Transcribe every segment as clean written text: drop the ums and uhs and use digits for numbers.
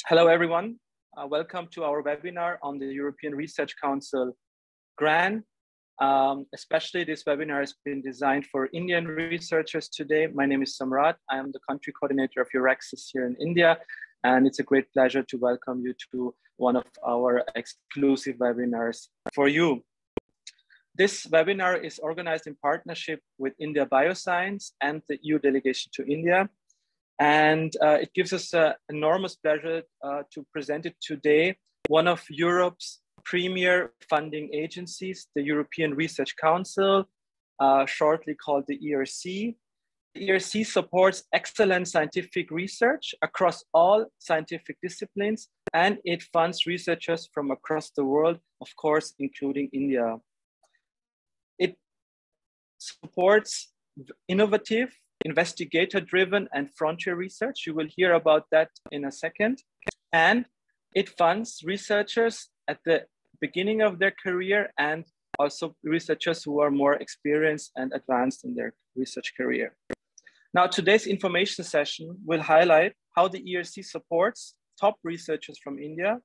Hello, everyone. Welcome to our webinar on the European Research Council grant. Especially this webinar has been designed for Indian researchers today. My name is Samrat. I am the country coordinator of EURAXIS here in India. And it's a great pleasure to welcome you to one of our exclusive webinars for you. This webinar is organized in partnership with India Bioscience and the EU delegation to India. And it gives us an enormous pleasure to present it today. One of Europe's premier funding agencies, the European Research Council, shortly called the ERC. The ERC supports excellent scientific research across all scientific disciplines, and it funds researchers from across the world, of course, including India. It supports innovative, investigator-driven and frontier research. You will hear about that in a second. And it funds researchers at the beginning of their career and also researchers who are more experienced and advanced in their research career. Now, today's information session will highlight how the ERC supports top researchers from India.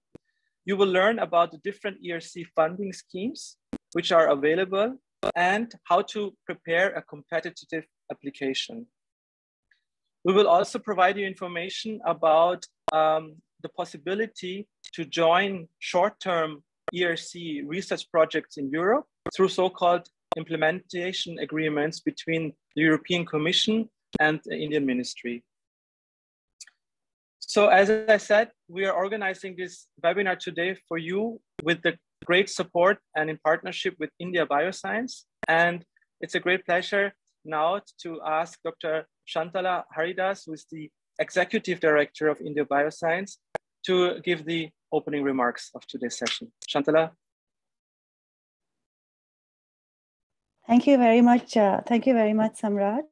You will learn about the different ERC funding schemes which are available and how to prepare a competitive application. We will also provide you information about the possibility to join short-term ERC research projects in Europe through so-called implementation agreements between the European Commission and the Indian Ministry. So as I said, we are organizing this webinar today for you with the great support and in partnership with India Bioscience. And it's a great pleasure now to ask Dr. Shantala Haridas, who is the Executive Director of India Bioscience, to give the opening remarks of today's session. Shantala. Thank you very much. Thank you very much, Samrat.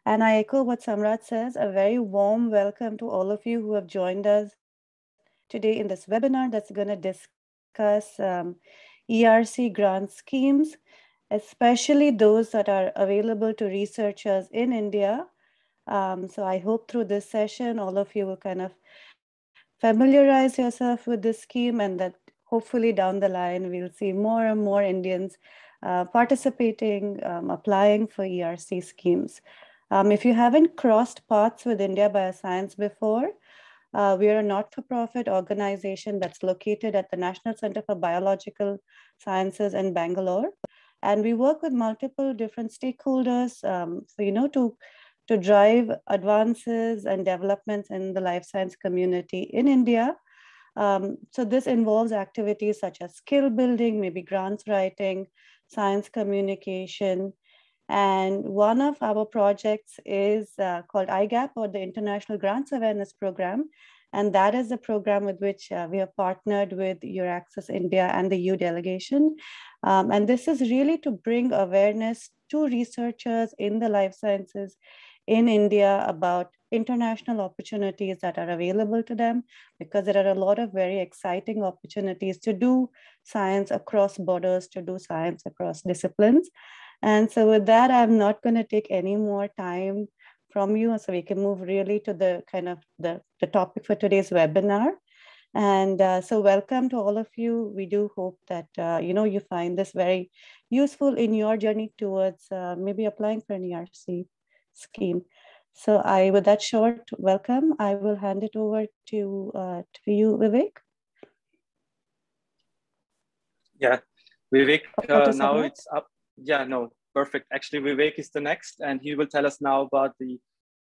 And I echo what Samrat says, a very warm welcome to all of you who have joined us today in this webinar that's going to discuss ERC grant schemes, especially those that are available to researchers in India. So I hope through this session, all of you will kind of familiarize yourself with this scheme, and that hopefully down the line, we'll see more and more Indians participating, applying for ERC schemes. If you haven't crossed paths with India Bioscience before, we are a not-for-profit organization that's located at the National Center for Biological Sciences in Bangalore. And we work with multiple different stakeholders to drive advances and developments in the life science community in India. So this involves activities such as skill building, maybe grants writing, science communication. And one of our projects is called IGAP, or the International Grants Awareness Program. And that is the program with which we have partnered with EURAXIS India and the EU delegation. And this is really to bring awareness to researchers in the life sciences in India about international opportunities that are available to them, because there are a lot of very exciting opportunities to do science across borders, to do science across disciplines. And so with that, I'm not going to take any more time from you, so we can move really to the kind of the topic for today's webinar. And so welcome to all of you. We do hope that you find this very useful in your journey towards maybe applying for an ERC scheme. So with that short welcome, I will hand it over to you, Vivek. Yeah, Vivek, now it's up. Yeah, no, perfect. Actually, Vivek is the next, and he will tell us now about the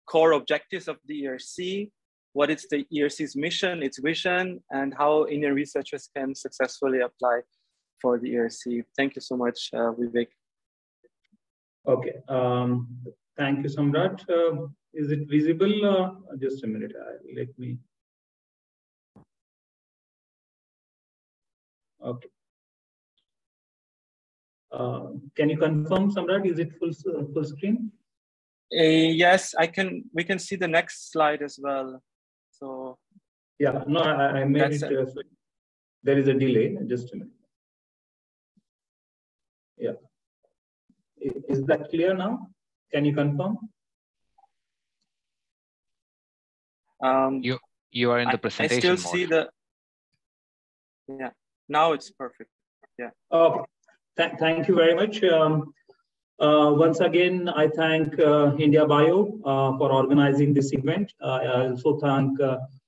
core objectives of the ERC, what is the ERC's mission, its vision, and how Indian researchers can successfully apply for the ERC. Thank you so much, Vivek. Okay, thank you, Samrat. Is it visible? Just a minute, let me. Okay. Can you confirm, Samrat, is it full screen? Yes, we can see the next slide as well. So yeah, no, I made it. There is a delay. Just a minute. Yeah. Is that clear now? Can you confirm? You are in the presentation I still mode. see the, yeah, now it's perfect. Yeah. Thank you very much. Once again, I thank India Bio for organizing this event. I also thank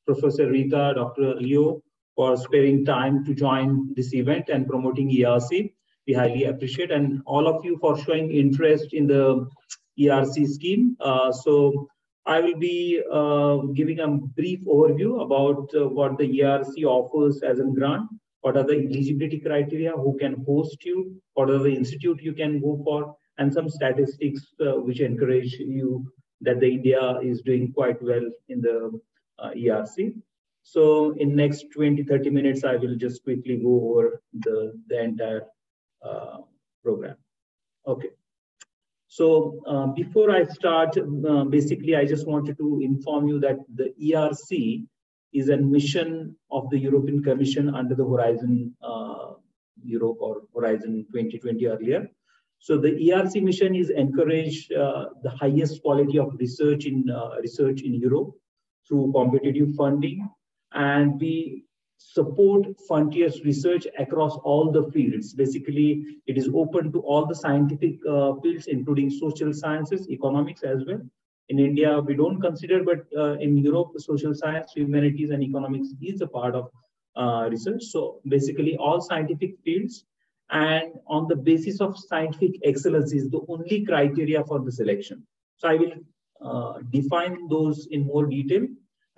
Professor Rita, Dr. Leo for sparing time to join this event and promoting ERC. We highly appreciate, and all of you for showing interest in the ERC scheme. So I will be giving a brief overview about what the ERC offers as a grant, what are the eligibility criteria, who can host you, what are the institute you can go for, and some statistics which encourage you that the India is doing quite well in the ERC. So in next 20-30 minutes, I will just quickly go over the entire program. Okay. So before I start, basically, I just wanted to inform you that the ERC is a mission of the European Commission under the Horizon Europe or Horizon 2020 earlier. So the ERC mission is encourage the highest quality of research in Europe through competitive funding, and we support frontiers research across all the fields. Basically, it is open to all the scientific fields, including social sciences, economics as well. In India, we don't consider, but in Europe, social science, humanities, and economics is a part of research. So basically, all scientific fields, and on the basis of scientific excellence is the only criteria for the selection. So I will define those in more detail.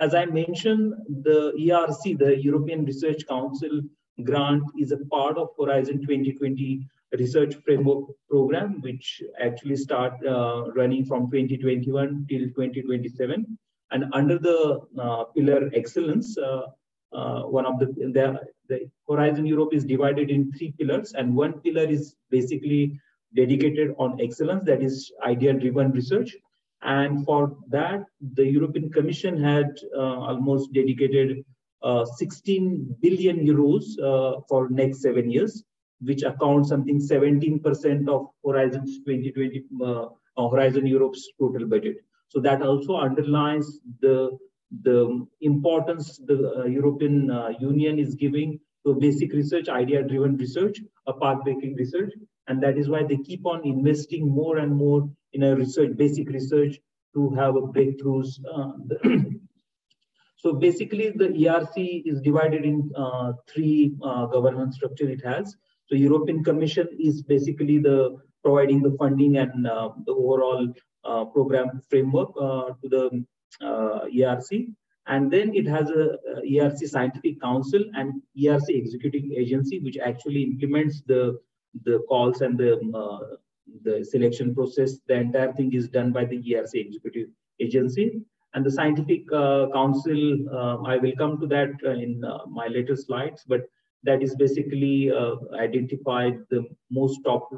As I mentioned, the ERC, the European Research Council grant, is a part of Horizon 2020 Research Framework Program, which actually start running from 2021 till 2027. And under the pillar excellence, one of the Horizon Europe is divided in 3 pillars, and one pillar is basically dedicated on excellence, that is idea-driven research. And for that, the European Commission had almost dedicated 16 billion euros for next 7 years, which accounts something 17% of Horizon 2020, Horizon Europe's total budget. So that also underlines the importance the European Union is giving to basic research, idea-driven research, a path-breaking research, and that is why they keep on investing more and more in a research, basic research, to have a breakthroughs. So basically, the ERC is divided in 3 governance structure it has. So European Commission is basically the providing the funding and the overall program framework to the ERC. And then it has a ERC Scientific Council and ERC Executive Agency, which actually implements the calls and the selection process. The entire thing is done by the ERC Executive Agency. And the Scientific Council, I will come to that in my later slides, but that is basically identified the most top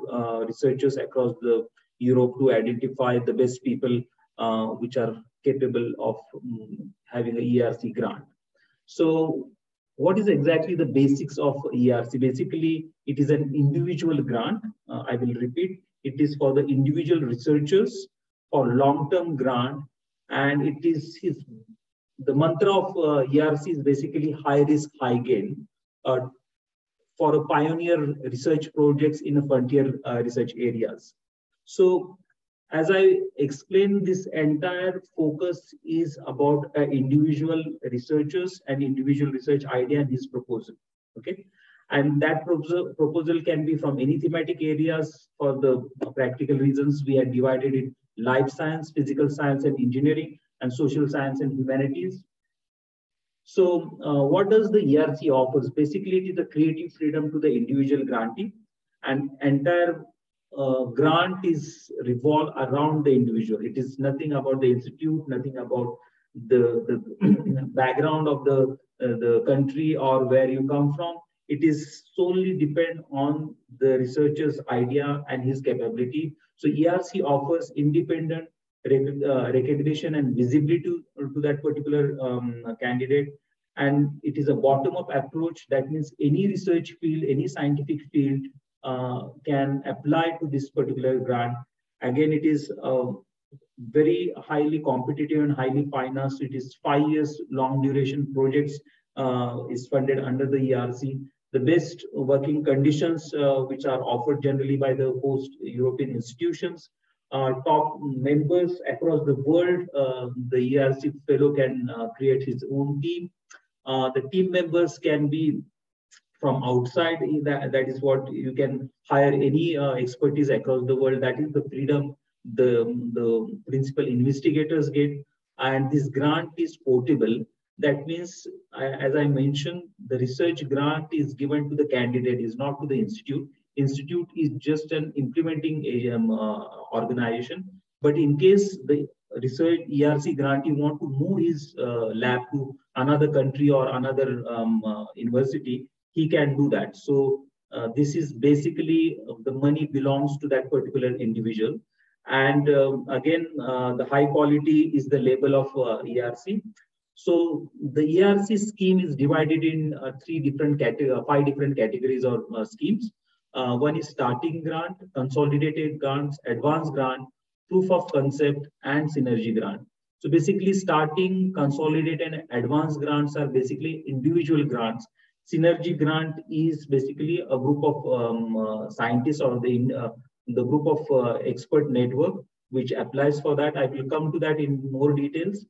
researchers across the Europe to identify the best people which are capable of having an ERC grant. So what is exactly the basics of ERC? Basically, it is an individual grant. I will repeat, it is for the individual researchers for long-term grant, and it is the mantra of ERC is basically high risk, high gain for a pioneer research projects in a frontier research areas. So as I explained, this entire focus is about individual researchers and individual research idea and his proposal. Okay, and that proposal can be from any thematic areas. For the practical reasons, we are divided in life science, physical science and engineering, and social science and humanities. So what does the ERC offers? Basically, it is the creative freedom to the individual grantee, and entire grant is revolved around the individual. It is nothing about the institute, nothing about the background of the country or where you come from. It is solely depend on the researcher's idea and his capability. So ERC offers independent recognition and visibility to that particular candidate. And it is a bottom-up approach. That means any research field, any scientific field can apply to this particular grant. Again, it is very highly competitive and highly financed. It is 5 years long duration projects is funded under the ERC. The best working conditions which are offered generally by the host European institutions. Top members across the world, the ERC fellow can create his own team. The team members can be from outside. That is what you can hire any expertise across the world. That is the freedom the principal investigators get. And this grant is portable. That means, as I mentioned, the research grant is given to the candidate, is not to the institute. Institute is just an implementing organization. But in case the research ERC grantee want to move his lab to another country or another university, he can do that. So this is basically the money belongs to that particular individual. And again, the high quality is the label of ERC. So the ERC scheme is divided in 5 different categories or schemes. One is starting grant, consolidated grants, advanced grant, proof of concept, and synergy grant. So basically, starting, consolidated, and advanced grants are basically individual grants. Synergy grant is basically a group of scientists or the group of expert network which applies for that. I will come to that in more details.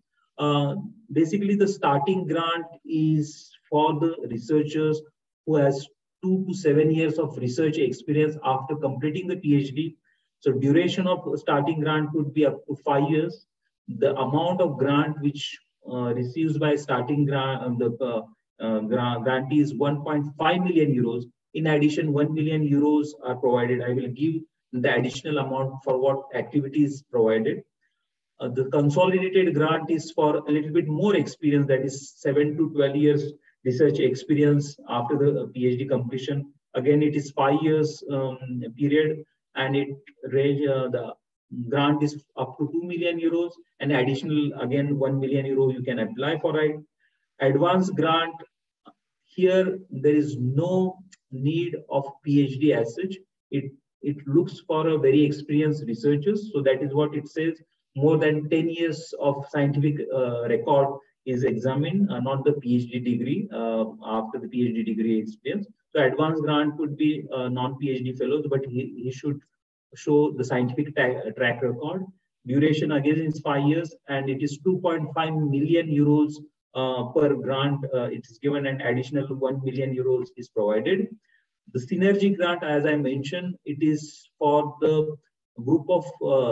Basically, the starting grant is for the researchers who has 2 to 7 years of research experience after completing the PhD. So duration of starting grant could be up to 5 years. The amount of grant which receives by starting grant, grantee is 1.5 million euros. In addition, 1 million euros are provided. I will give the additional amount for what activities provided. The consolidated grant is for a little bit more experience, that is 7 to 12 years research experience after the PhD completion. Again, it is 5 years period, and it the grant is up to 2 million euros, and additional again 1 million euro you can apply for it. Advanced grant, here there is no need of PhD as such. It looks for a very experienced researchers. So that is what it says. More than 10 years of scientific record is examined, not the PhD degree, after the PhD degree experience. So advanced grant could be non-PhD fellows, but he should show the scientific track record. Duration again is 5 years, and it is 2.5 million euros per grant. It is given, an additional 1 million euros is provided. The synergy grant, as I mentioned, it is for the group of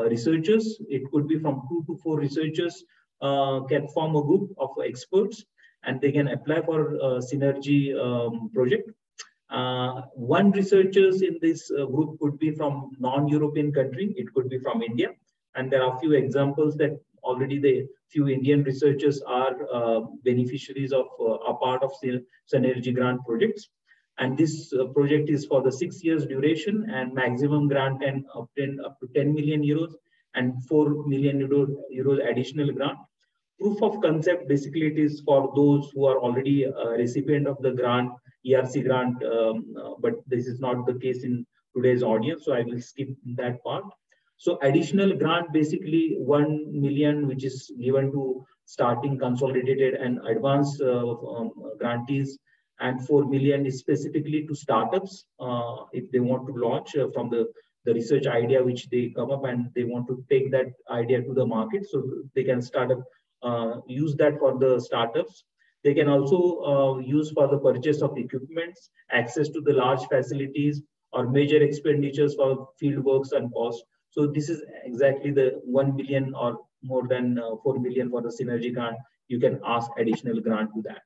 researchers. It could be from 2 to 4 researchers can form a group of experts, and they can apply for synergy project. One researchers in this group could be from non-European country. It could be from India, and there are a few examples that already the few Indian researchers are beneficiaries of a part of synergy grant projects. And this project is for the 6 years duration, and maximum grant can obtain up to 10 million euros and 4 million euros additional grant. Proof of concept, basically it is for those who are already a recipient of the grant, ERC grant, but this is not the case in today's audience, so I will skip that part. So additional grant, basically 1 million, which is given to starting, consolidated, and advanced grantees, and 4 million is specifically to startups if they want to launch from the research idea which they come up, and they want to take that idea to the market. So they can start up, use that for the startups. They can also use for the purchase of equipments, access to the large facilities, or major expenditures for field works and costs. So this is exactly the 1 billion or more than 4 million for the synergy grant. You can ask additional grant to that.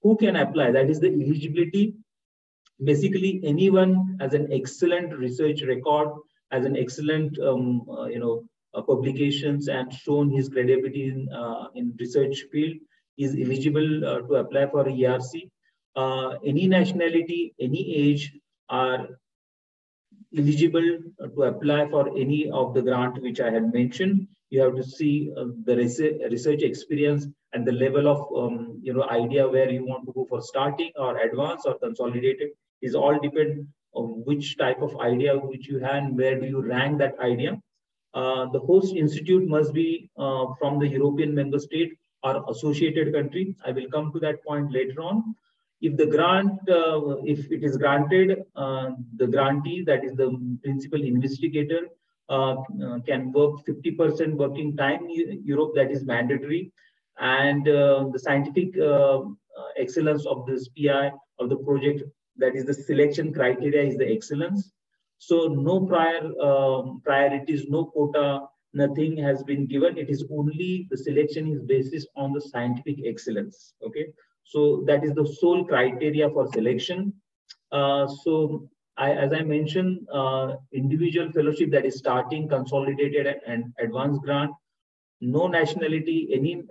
Who can apply? That is the eligibility. Basically, anyone has an excellent research record, has an excellent, publications, and shown his credibility in research field is eligible to apply for ERC. Any nationality, any age are eligible to apply for any of the grant which I had mentioned. You have to see the research experience and the level of idea where you want to go for starting or advanced or consolidated. Is all depend on which type of idea which you have and where do you rank that idea. The host institute must be from the European member state or associated country. I will come to that point later on. If the grant, if it is granted, the grantee, that is the principal investigator, can work 50% working time in Europe, that is mandatory. And the scientific excellence of this PI of the project, that is the selection criteria, is the excellence. So no priorities, no quota, nothing has been given. It is only the selection is based on the scientific excellence. Okay, so that is the sole criteria for selection. As I mentioned, individual fellowship, that is starting, consolidated, and advanced grant. No nationality, any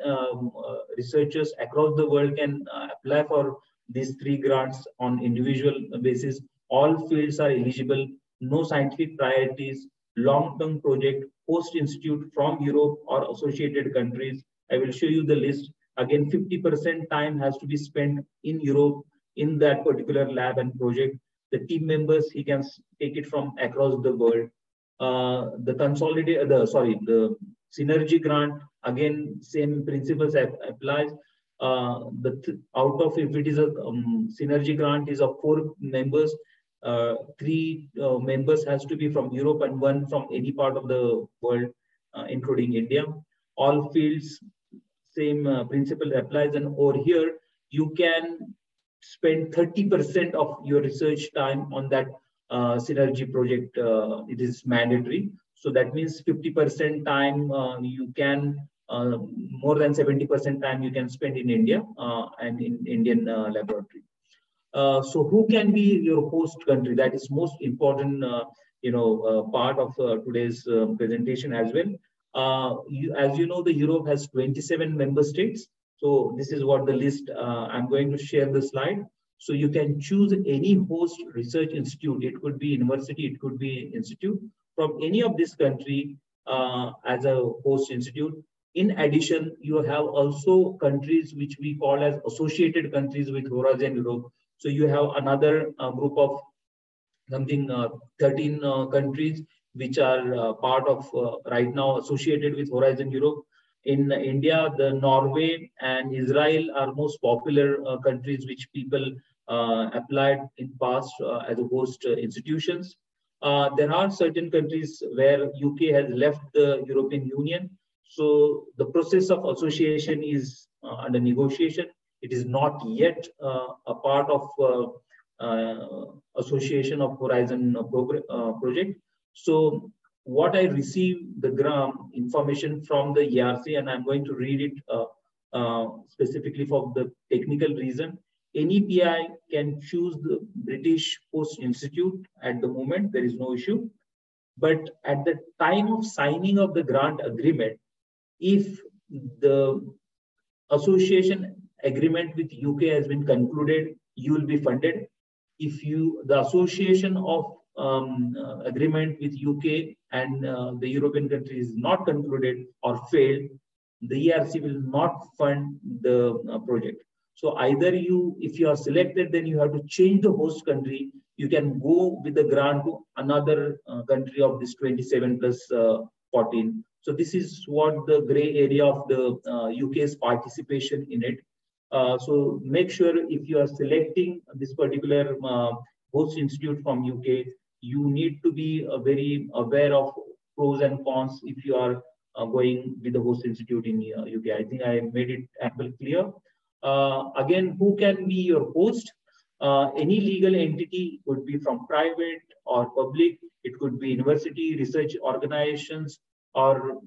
researchers across the world can apply for these 3 grants on individual basis. All fields are eligible. No scientific priorities, long-term project, host institute from Europe or associated countries. I will show you the list. Again, 50% time has to be spent in Europe in that particular lab and project. The team members, he can take it from across the world. The synergy grant, again, same principles applies. Out of, if it is a synergy grant is of 4 members, 3 members has to be from Europe and 1 from any part of the world, including India. All fields, same principle applies. And over here, you can spend 30% of your research time on that synergy project. It is mandatory. So that means 50% time you can, more than 70% time you can spend in India and in Indian laboratory. So who can be your host country? That is most important, part of today's presentation as well. As you know, the Europe has 27 member states. So this is what the list. I'm going to share the slide. So you can choose any host research institute. It could be university, it could be institute from any of this country as a host institute. In addition, you have also countries which we call as associated countries with Horizon Europe. So you have another group of something 13 countries which are part of right now associated with Horizon Europe. In India, the Norway and Israel are most popular countries which people applied in past as a host institutions. There are certain countries where UK has left the European Union. So the process of association is under negotiation. It is not yet a part of association of Horizon project. So what I received the information from the ERC, and I'm going to read it specifically for the technical reason. Any PI can choose the British Host Institute at the moment, there is no issue. But at the time of signing of the grant agreement, if the association agreement with UK has been concluded, you will be funded. If the association of agreement with UK and the European country is not concluded or failed, the ERC will not fund the project. So either if you are selected, then you have to change the host country. You can go with the grant to another country of this 27 plus 14. So this is what the gray area of the UK's participation in it. So make sure if you are selecting this particular host institute from UK, you need to be very aware of pros and cons if you are going with the host institute in UK. I think I made it ample clear. Again, who can be your host? Any legal entity could be from private or public. It could be university, research organizations, or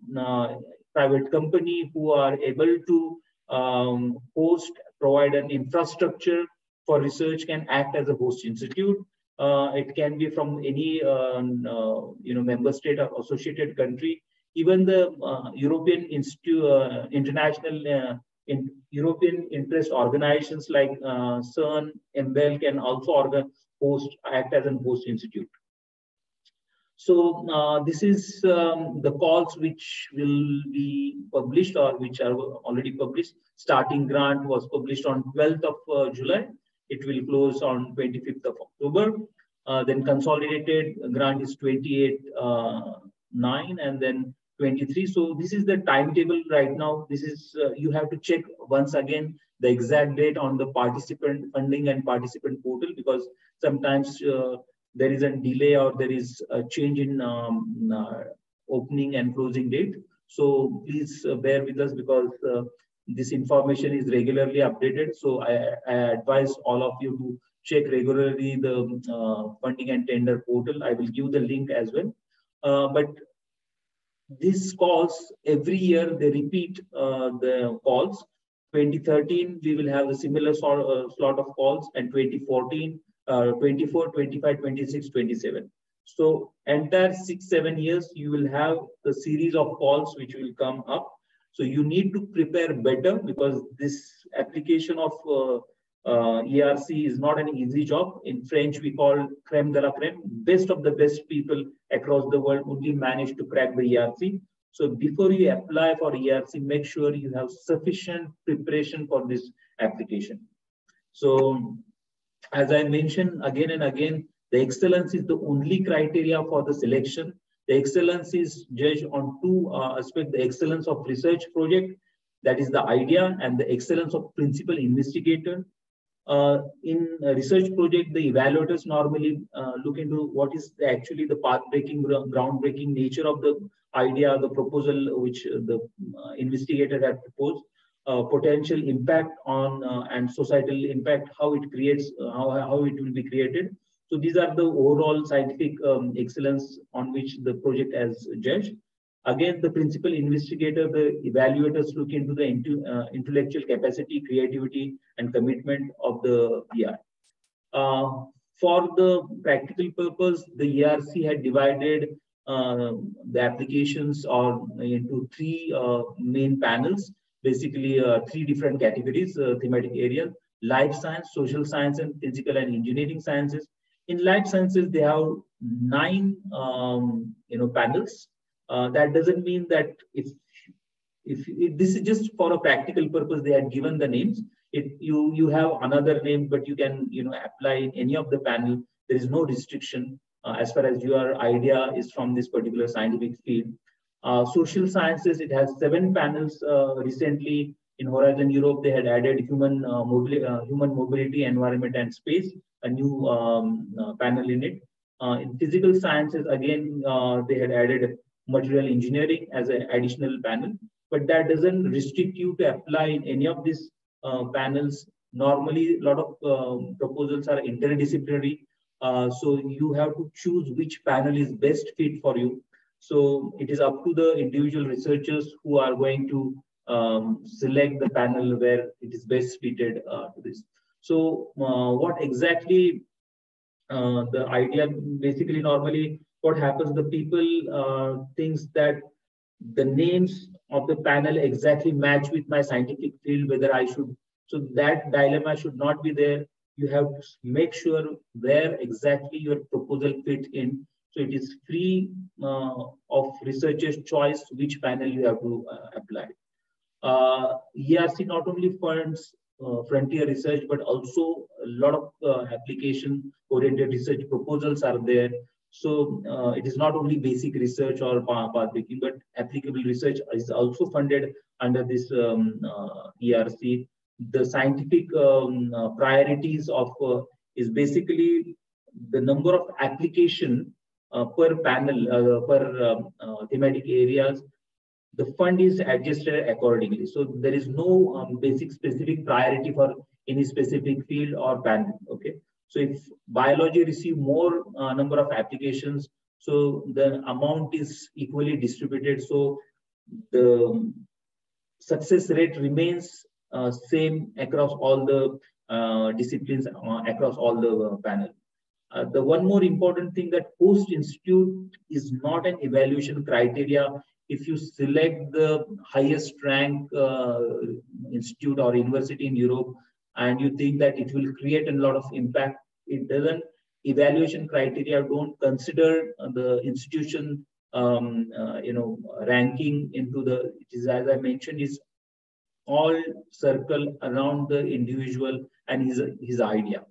private company who are able to host, provide an infrastructure for research can act as a host institute. It can be from any member state or associated country. Even the European international European interest organizations like CERN, MBEL can also act as a host institute. So this is the calls which will be published or which are already published. Starting grant was published on 12th of July. It will close on 25th of October. Then consolidated grant is 28th 9 and then 23. So this is the timetable right now. This is, you have to check once again the exact date on the participant funding and participant portal, because sometimes there is a delay or there is a change in opening and closing date. So please bear with us, because this information is regularly updated. So I advise all of you to check regularly the funding and tender portal. I will give the link as well. But these calls, every year they repeat the calls. 2013, we will have a similar slot of calls, and 2014, 24, 25, 26, 27. So entire 6-7 years, you will have the series of calls which will come up. So you need to prepare better, because this application of ERC is not an easy job. In French, we call crème de la crème. Best of the best people across the world only manage to crack the ERC. So before you apply for ERC, make sure you have sufficient preparation for this application. So as I mentioned again and again, the excellence is the only criteria for the selection. The excellence is judged on two aspects: the excellence of research project, that is the idea, and the excellence of principal investigator. In a research project, the evaluators normally look into what is actually the path-breaking, groundbreaking nature of the idea, the proposal which the investigator had proposed, potential impact on and societal impact, how it creates, how it will be created. So these are the overall scientific excellence on which the project has judged. Again, the principal investigator, the evaluators look into the intellectual capacity, creativity, and commitment of the PI. For the practical purpose, the ERC had divided the applications into three main panels, basically 3 different categories, thematic areas: life science, social science, and physical and engineering sciences. In life sciences, they have 9 panels. That doesn't mean that if this is just for a practical purpose, they had given the names. If you have another name, but you can apply in any of the panel. There is no restriction as far as your idea is from this particular scientific field. Social sciences, it has 7 panels. Recently in Horizon Europe, they had added human mobility, environment, and space, a new panel in it. In physical sciences, again, they had added material engineering as an additional panel, but that doesn't restrict you to apply in any of these panels. Normally, a lot of proposals are interdisciplinary, so you have to choose which panel is best fit for you. So it is up to the individual researchers who are going to select the panel where it is best fitted to this. So what exactly the idea, basically, normally what happens, the people thinks that the names of the panel exactly match with my scientific field, whether I should. So that dilemma should not be there. You have to make sure where exactly your proposal fits in. So it is free of researcher's choice which panel you have to apply. ERC not only funds frontier research, but also a lot of application-oriented research proposals are there. So it is not only basic research or pathbreaking, but applicable research is also funded under this ERC. The scientific priorities of is basically the number of application per panel, per thematic areas. The fund is adjusted accordingly. So there is no basic specific priority for any specific field or panel. Okay. So if biology receive more number of applications, so the amount is equally distributed. So the success rate remains same across all the disciplines, across all the panel. The one more important thing, that post-institute is not an evaluation criteria. If you select the highest rank institute or university in Europe and you think that it will create a lot of impact, it doesn't. Evaluation criteria don't consider the institution, ranking into the. It is, as I mentioned, is all circle around the individual and his idea.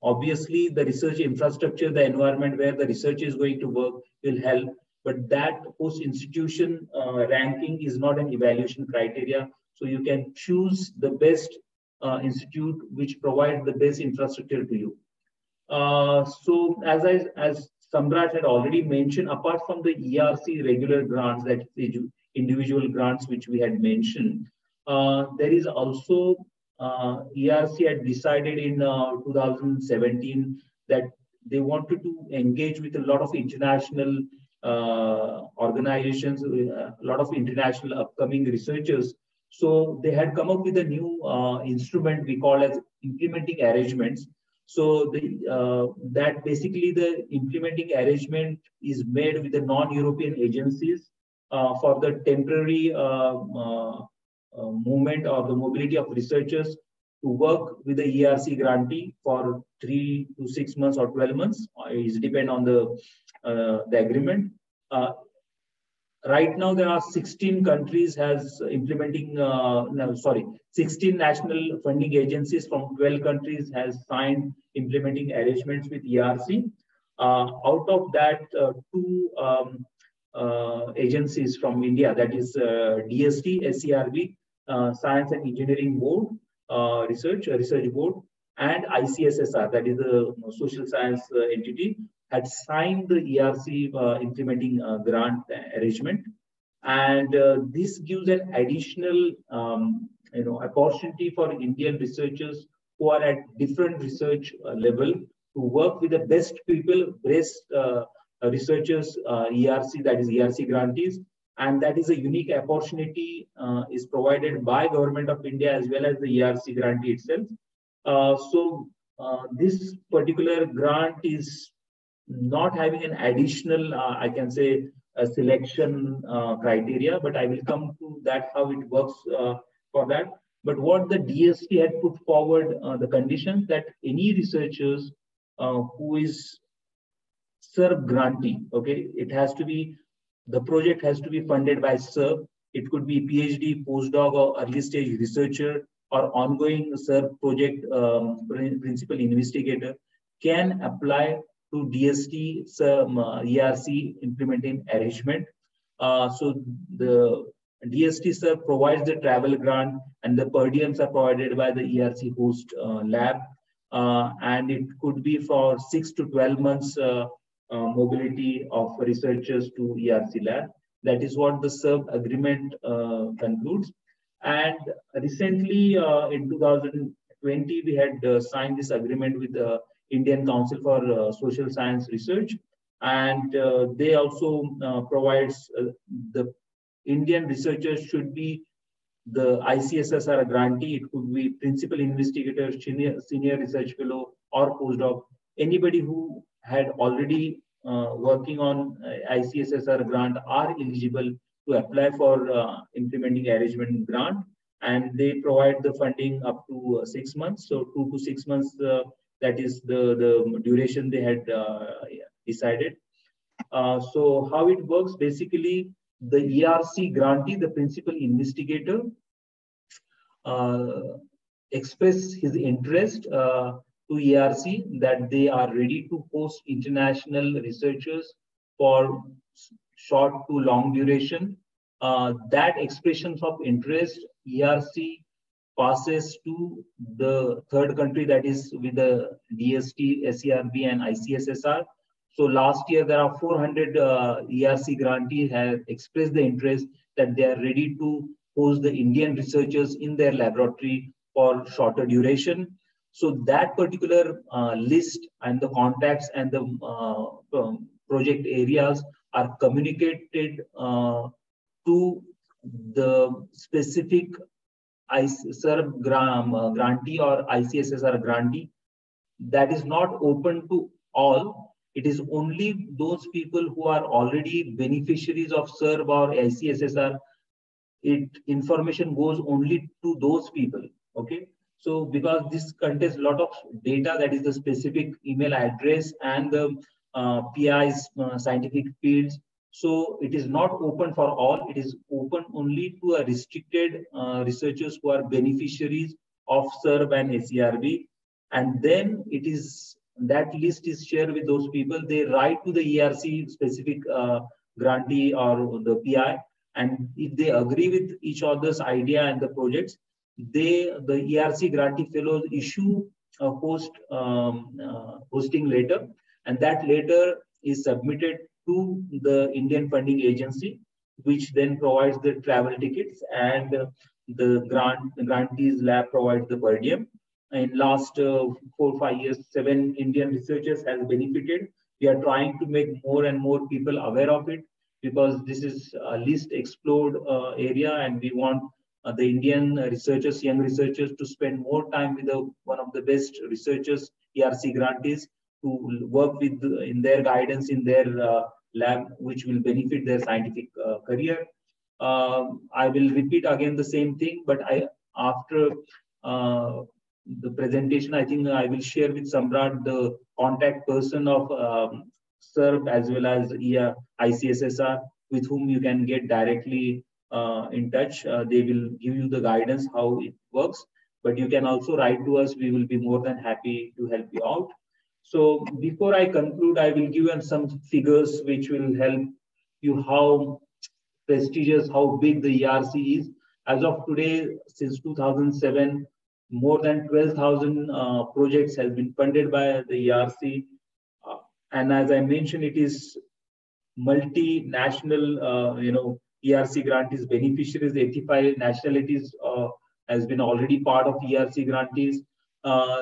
Obviously, the research infrastructure, the environment where the research is going to work will help. but that host institution ranking is not an evaluation criteria. So you can choose the best institute which provides the best infrastructure to you. So as Samrat had already mentioned, apart from the ERC regular grants, that is individual grants which we had mentioned, there is also ERC had decided in 2017 that they wanted to engage with a lot of international organizations, a lot of international upcoming researchers. So they had come up with a new instrument we call as Incrementing Arrangements. So that basically the implementing arrangement is made with the non-European agencies for the temporary movement or the mobility of researchers to work with the ERC grantee for 3 to 6 months or 12 months. It depends on the agreement. Right now, there are 16 countries has implementing, 16 national funding agencies from 12 countries has signed implementing arrangements with ERC. Out of that, 2 agencies from India, that is DST, SERB, Science and Engineering Board, Research Board, and ICSSR, that is the social science entity, had signed the ERC implementing grant arrangement, and this gives an additional opportunity for Indian researchers who are at different research level to work with the best people, best researchers, ERC, that is ERC grantees, and that is a unique opportunity is provided by Government of India as well as the ERC grantee itself. So this particular grant is not having an additional, I can say, a selection criteria, but I will come to that, how it works for that. But what the DST had put forward, the conditions that any researchers who is SERB grantee, okay, it has to be, the project has to be funded by SERB. It could be PhD, postdoc, or early stage researcher, or ongoing SERB project principal investigator can apply to DST ERC implementing arrangement. So the DST SERB provides the travel grant, and the per diems are provided by the ERC host lab, and it could be for 6 to 12 months mobility of researchers to ERC lab. That is what the SERB agreement concludes. And recently, in 2020, we had signed this agreement with the Indian Council for Social Science Research, and they also provides the Indian researchers should be the ICSSR grantee. It could be principal investigator, senior research fellow, or postdoc. Anybody who had already working on ICSSR grant are eligible to apply for implementing arrangement grant, and they provide the funding up to 6 months. So 2 to 6 months, that is the duration they had decided. So how it works, basically, the ERC grantee, the principal investigator, express his interest to ERC that they are ready to host international researchers for short to long duration. That expressions of interest, ERC passes to the third country, that is with the DST, SERB, and ICSSR. So last year, there are 400 ERC grantees have expressed the interest that they are ready to host the Indian researchers in their laboratory for shorter duration. So that particular list and the contacts and the project areas are communicated to the specific SERB grantee or ICSSR grantee. That is not open to all. It is only those people who are already beneficiaries of SERB or ICSSR. Information goes only to those people. Okay. So because this contains a lot of data, that is the specific email address and the PI's scientific fields. So it is not open for all. It is open only to a restricted researchers who are beneficiaries of SERB and SERB. And then it is, that list is shared with those people. They write to the ERC specific grantee or the PI, and if they agree with each other's idea and the projects, the ERC grantee fellows issue a hosting letter, and that letter is submitted to the Indian funding agency, which then provides the travel tickets, and the grantees lab provides the per diem. In last 4-5 years, 7 Indian researchers have benefited. We are trying to make more and more people aware of it, because this is a least explored area, and we want the Indian researchers, young researchers, to spend more time with one of the best researchers, ERC grantees, to work with in their guidance in their lab, which will benefit their scientific career. I will repeat again the same thing, but after the presentation, I think I will share with Samrat the contact person of SERP as well as ICSSR, with whom you can get directly in touch. They will give you the guidance how it works, but you can also write to us. We will be more than happy to help you out. So before I conclude, I will give you some figures which will help you how prestigious, how big the ERC is. As of today, since 2007, more than 12,000 projects have been funded by the ERC. And as I mentioned, it is multinational, ERC grantees beneficiaries. 85 nationalities has been already part of ERC grantees.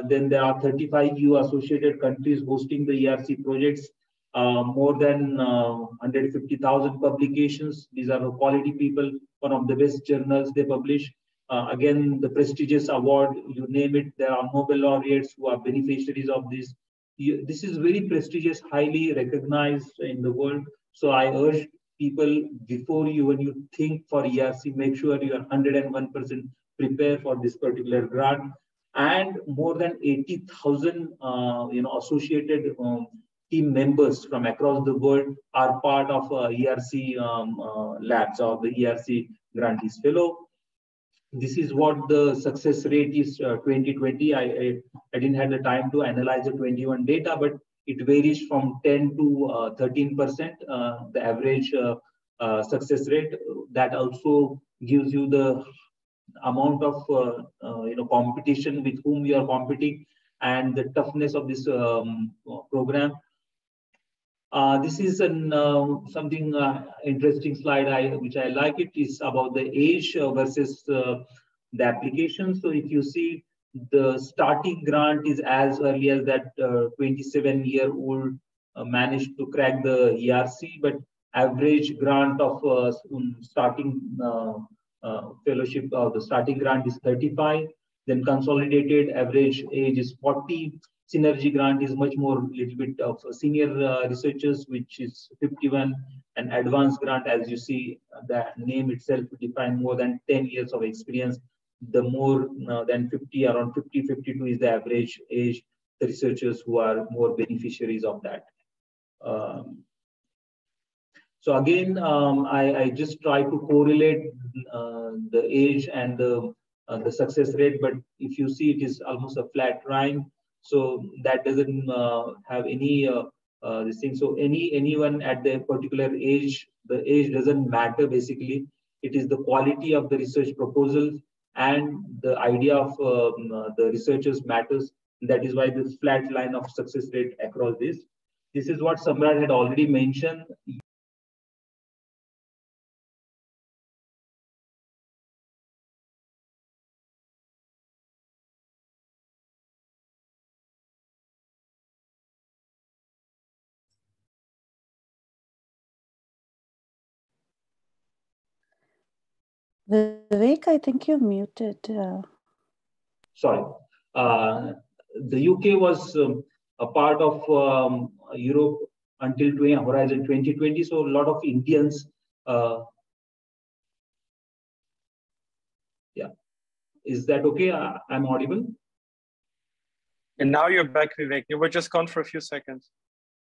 Then there are 35 EU associated countries hosting the ERC projects. More than 150,000 publications. These are the quality people, one of the best journals they publish. Again, the prestigious award, you name it, there are Nobel laureates who are beneficiaries of this. This is very prestigious, highly recognized in the world. So I urge people, before you, when you think for ERC, make sure you are 101% prepared for this particular grant. And more than 80,000, associated team members from across the world are part of ERC labs or the ERC grantees fellow. This is what the success rate is 2020. I didn't have the time to analyze the 21 data, but it varies from 10 to 13%, the average success rate. That also gives you the amount of competition with whom you are competing and the toughness of this program. This is something interesting slide which I like. It is about the age versus the application. So if you see, the starting grant is as early as that 27-year-old managed to crack the ERC, but average grant of starting fellowship, the starting grant is 35. Then consolidated average age is 40. Synergy grant is much more, little bit of senior researchers, which is 51. And advanced grant, as you see, the name itself defines more than 10 years of experience. The more than 50, around 50, 52 is the average age, the researchers who are more beneficiaries of that. So again, I just try to correlate the age and the success rate, but if you see, it is almost a flat line. So that doesn't have any this thing. So anyone at the particular age, the age doesn't matter basically. It is the quality of the research proposals and the idea of the researchers matters. That is why this flat line of success rate across this. This is what Samrat had already mentioned. Vivek, I think you're muted. Sorry. The UK was a part of Europe until Horizon 2020. So a lot of Indians, yeah. Is that okay? I'm audible? And now you're back, Vivek. You were just gone for a few seconds.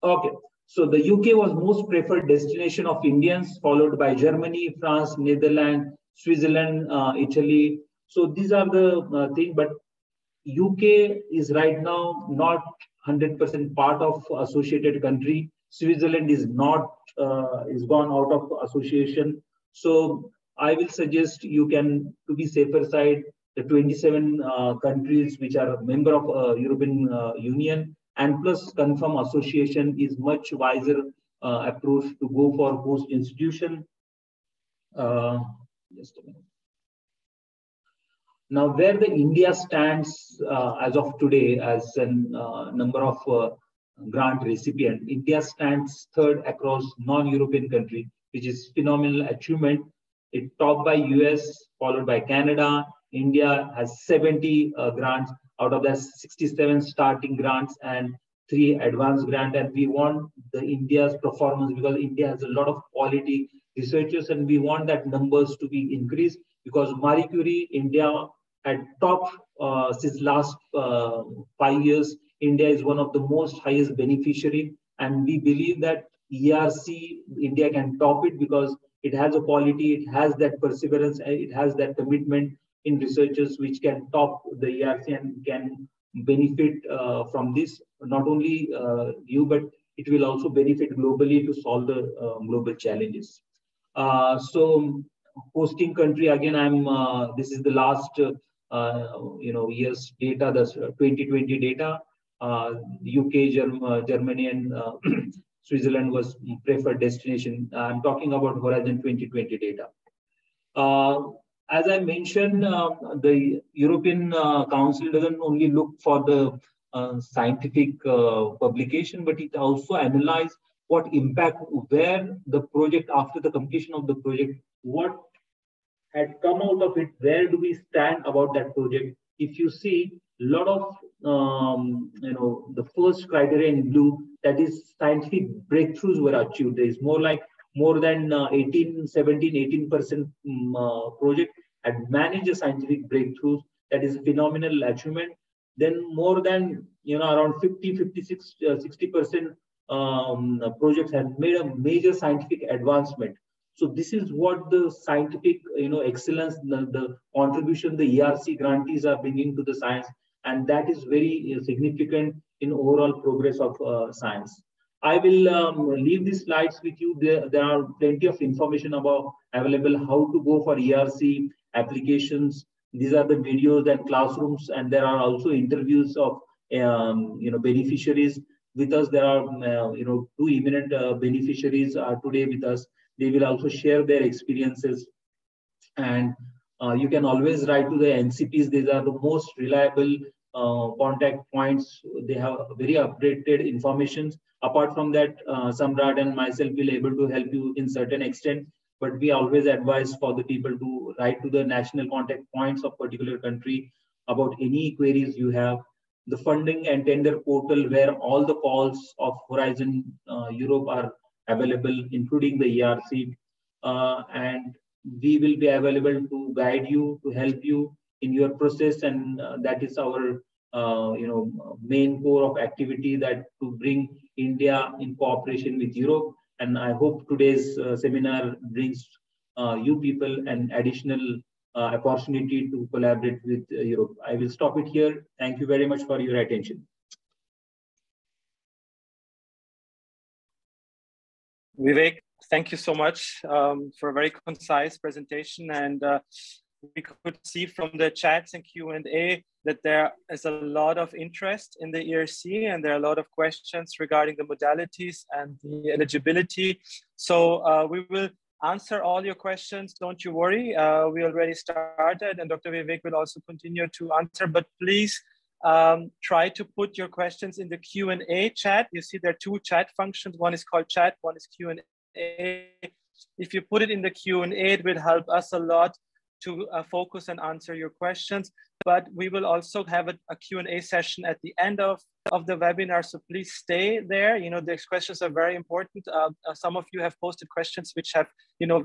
Okay. So the UK was most preferred destination of Indians, followed by Germany, France, Netherlands, Switzerland, Italy. So these are the things, but UK is right now not 100% part of associated country. Switzerland is not is gone out of association. So I will suggest you can, to be safer side, the 27 countries which are a member of European Union and plus confirm association is much wiser approach to go for host institution. Just a minute. Now, where the India stands as of today as a number of grant recipient, India stands third across non-European country, which is phenomenal achievement. It topped by US, followed by Canada. India has 70 grants, out of that 67 starting grants and 3 advanced grants. And we want the India's performance because India has a lot of quality researchers and we want that numbers to be increased because Marie Curie, India at top since last 5 years. India is one of the most highest beneficiary, and we believe that ERC India can top it because it has a quality, it has that perseverance, it has that commitment in researchers which can top the ERC and can benefit from this. Not only you, but it will also benefit globally to solve the global challenges. So hosting country again, this is the last year's data, the 2020 data. UK, Germany, and Switzerland was preferred destination. I'm talking about Horizon 2020 data. As I mentioned, the European Council doesn't only look for the scientific publication, but it also analyzes what impact, where the project, after the completion of the project, what had come out of it, where do we stand about that project. If you see, a lot of the first criteria in blue, that is scientific breakthroughs were achieved. There is more than 18% project had managed scientific breakthroughs. That is a phenomenal achievement. Then more than around 60% projects have made a major scientific advancement. So this is what the scientific excellence, the contribution the ERC grantees are bringing to the science, and that is very significant in overall progress of science. I will leave these slides with you. There are plenty of information available how to go for ERC applications. These are the videos and classrooms, and there are also interviews of beneficiaries with us. There are 2 eminent beneficiaries are today with us. They will also share their experiences, and you can always write to the NCPs. These are the most reliable contact points. They have very updated information. Apart from that, Samrat and myself will able to help you in certain extent, but we always advise for the people to write to the national contact points of particular country about any queries you have. The funding and tender portal where all the calls of Horizon Europe are available, including the ERC, and we will be available to guide you, to help you in your process, and that is our main core of activity, that to bring India in cooperation with Europe. And I hope today's seminar brings you people an additional opportunity to collaborate with Europe. I will stop it here. Thank you very much for your attention. Vivek, thank you so much for a very concise presentation. And we could see from the chats and Q&A that there is a lot of interest in the ERC, and there are a lot of questions regarding the modalities and the eligibility. So we will answer all your questions. Don't you worry. We already started, and Dr. Vivek will also continue to answer. But please try to put your questions in the Q&A chat. You see there are 2 chat functions. One is called chat, one is Q&A. If you put it in the Q&A, it will help us a lot to focus and answer your questions. But we will also have a Q&A session at the end of the webinar, so please stay there. These questions are very important. Some of you have posted questions which have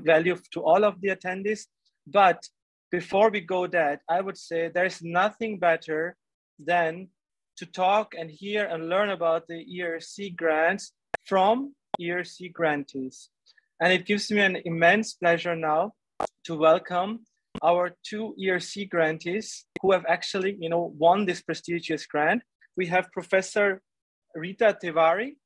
value to all of the attendees. But before we go that, I would say there's nothing better than to talk and hear and learn about the ERC grants from ERC grantees. And it gives me an immense pleasure now to welcome our 2 ERC grantees who have actually, won this prestigious grant. We have Professor Rita Tiwari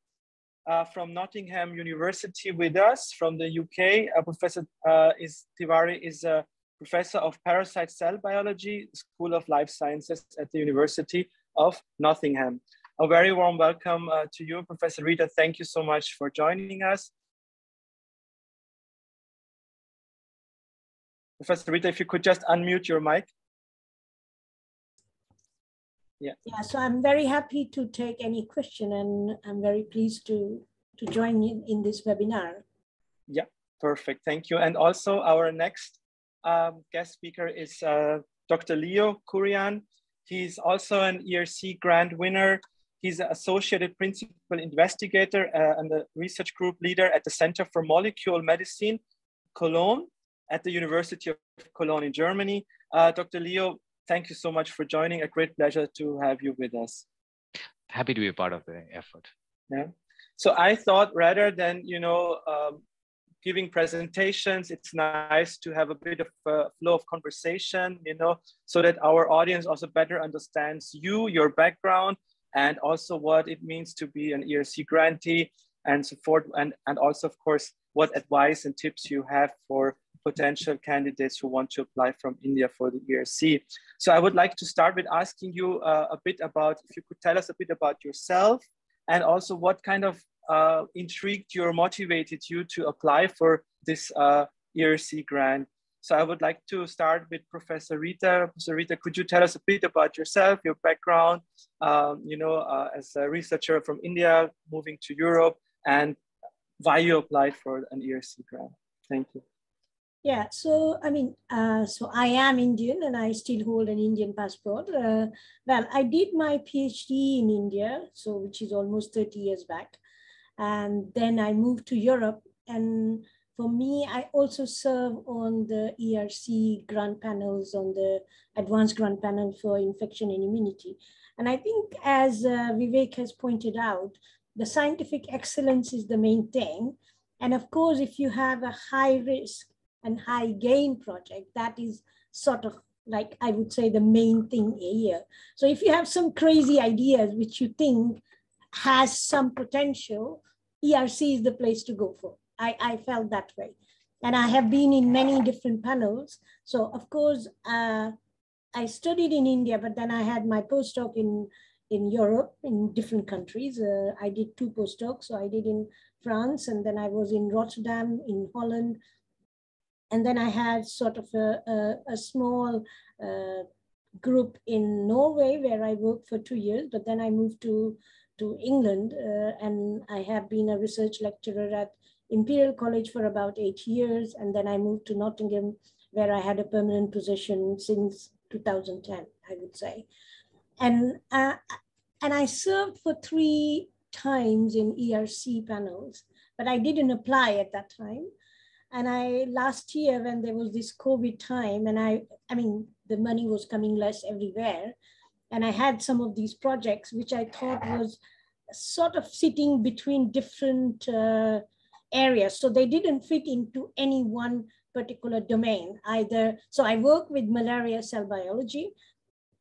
from Nottingham University with us from the UK. Professor Tiwari is a professor of parasite cell biology, School of Life Sciences at the University of Nottingham. A very warm welcome to you, Professor Rita. Thank you so much for joining us. Professor Rita, if you could just unmute your mic. Yeah, so I'm very happy to take any question, and I'm very pleased to join in this webinar. Yeah, perfect. Thank you. And also our next guest speaker is Dr. Leo Kurian. He's also an ERC grant winner. He's an associated principal investigator and the research group leader at the Center for Molecular Medicine, Cologne, at the University of Cologne in Germany. Dr. Leo, thank you so much for joining. A great pleasure to have you with us. Happy to be a part of the effort. Yeah. So I thought rather than, giving presentations, it's nice to have a bit of a flow of conversation, so that our audience also better understands you, your background, and also what it means to be an ERC grantee and support, and also, of course, what advice and tips you have for potential candidates who want to apply from India for the ERC. So I would like to start with asking you a bit about, if you could tell us a bit about yourself, and also what kind of intrigued you or motivated you to apply for this ERC grant. So I would like to start with Professor Rita. Professor Rita, could you tell us a bit about yourself, your background, as a researcher from India, moving to Europe, and why you applied for an ERC grant? Thank you. Yeah, so so I am Indian and I still hold an Indian passport. Well, I did my PhD in India, so which is almost 30 years back. And then I moved to Europe. And for me, I also serve on the ERC grant panels, on the advanced grant panel for infection and immunity. And I think, as Vivek has pointed out, the scientific excellence is the main thing. And of course, if you have a high risk and high gain project, that is sort of like, I would say, the main thing here. So if you have some crazy ideas which you think has some potential, ERC is the place to go for. I felt that way. And I have been in many different panels. So of course, I studied in India, but then I had my postdoc in Europe, in different countries. I did 2 postdocs. So I did in France, and then I was in Rotterdam, in Holland. And then I had sort of a small group in Norway where I worked for 2 years, but then I moved to England, and I have been a research lecturer at Imperial College for about 8 years. And then I moved to Nottingham, where I had a permanent position since 2010, I would say. And I served for 3 times in ERC panels, but I didn't apply at that time. And last year, when there was this COVID time, and I mean, the money was coming less everywhere, and I had some of these projects, which I thought was sort of sitting between different areas. So they didn't fit into any one particular domain either. So I work with malaria cell biology,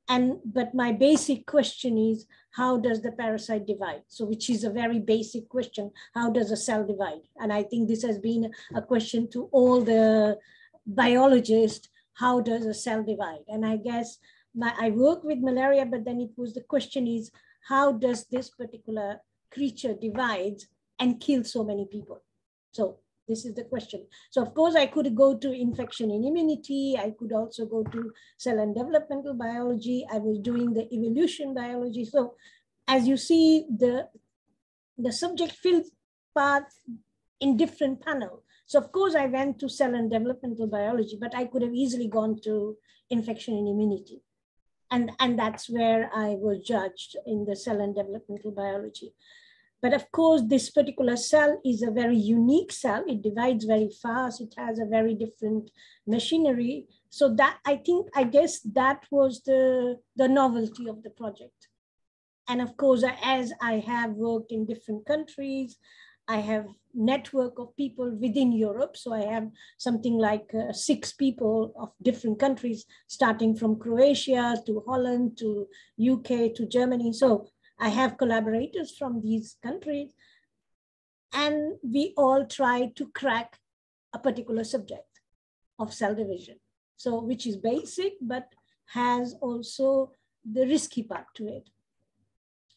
but my basic question is, how does the parasite divide? So which is a very basic question. How does a cell divide? And I think this has been a question to all the biologists. How does a cell divide? And I guess I work with malaria, but then it was the question is, how does this particular creature divide and kill so many people? So this is the question. So of course I could go to infection and immunity. I could also go to cell and developmental biology. I was doing the evolution biology. So as you see, the subject fills parts in different panels. So of course I went to cell and developmental biology, but I could have easily gone to infection and immunity. And that's where I was judged, in the cell and developmental biology. But of course, this particular cell is a very unique cell. It divides very fast. It has a very different machinery. So that, I guess that was the novelty of the project. And of course, as I have worked in different countries, I have network of people within Europe. So I have something like 6 people of different countries, starting from Croatia to Holland to UK to Germany. So I have collaborators from these countries. and we all try to crack a particular subject of cell division. So which is basic, but has also the risky part to it.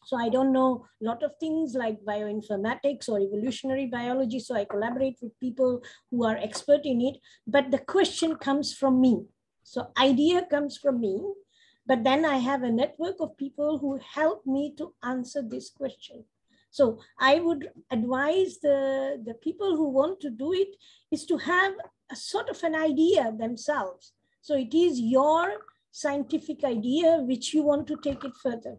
So I don't know a lot of things like bioinformatics or evolutionary biology. So I collaborate with people who are expert in it, but the question comes from me. So idea comes from me, but then I have a network of people who help me to answer this question. So I would advise the people who want to do it is to have a sort of an idea themselves. So it is your scientific idea which you want to take it further.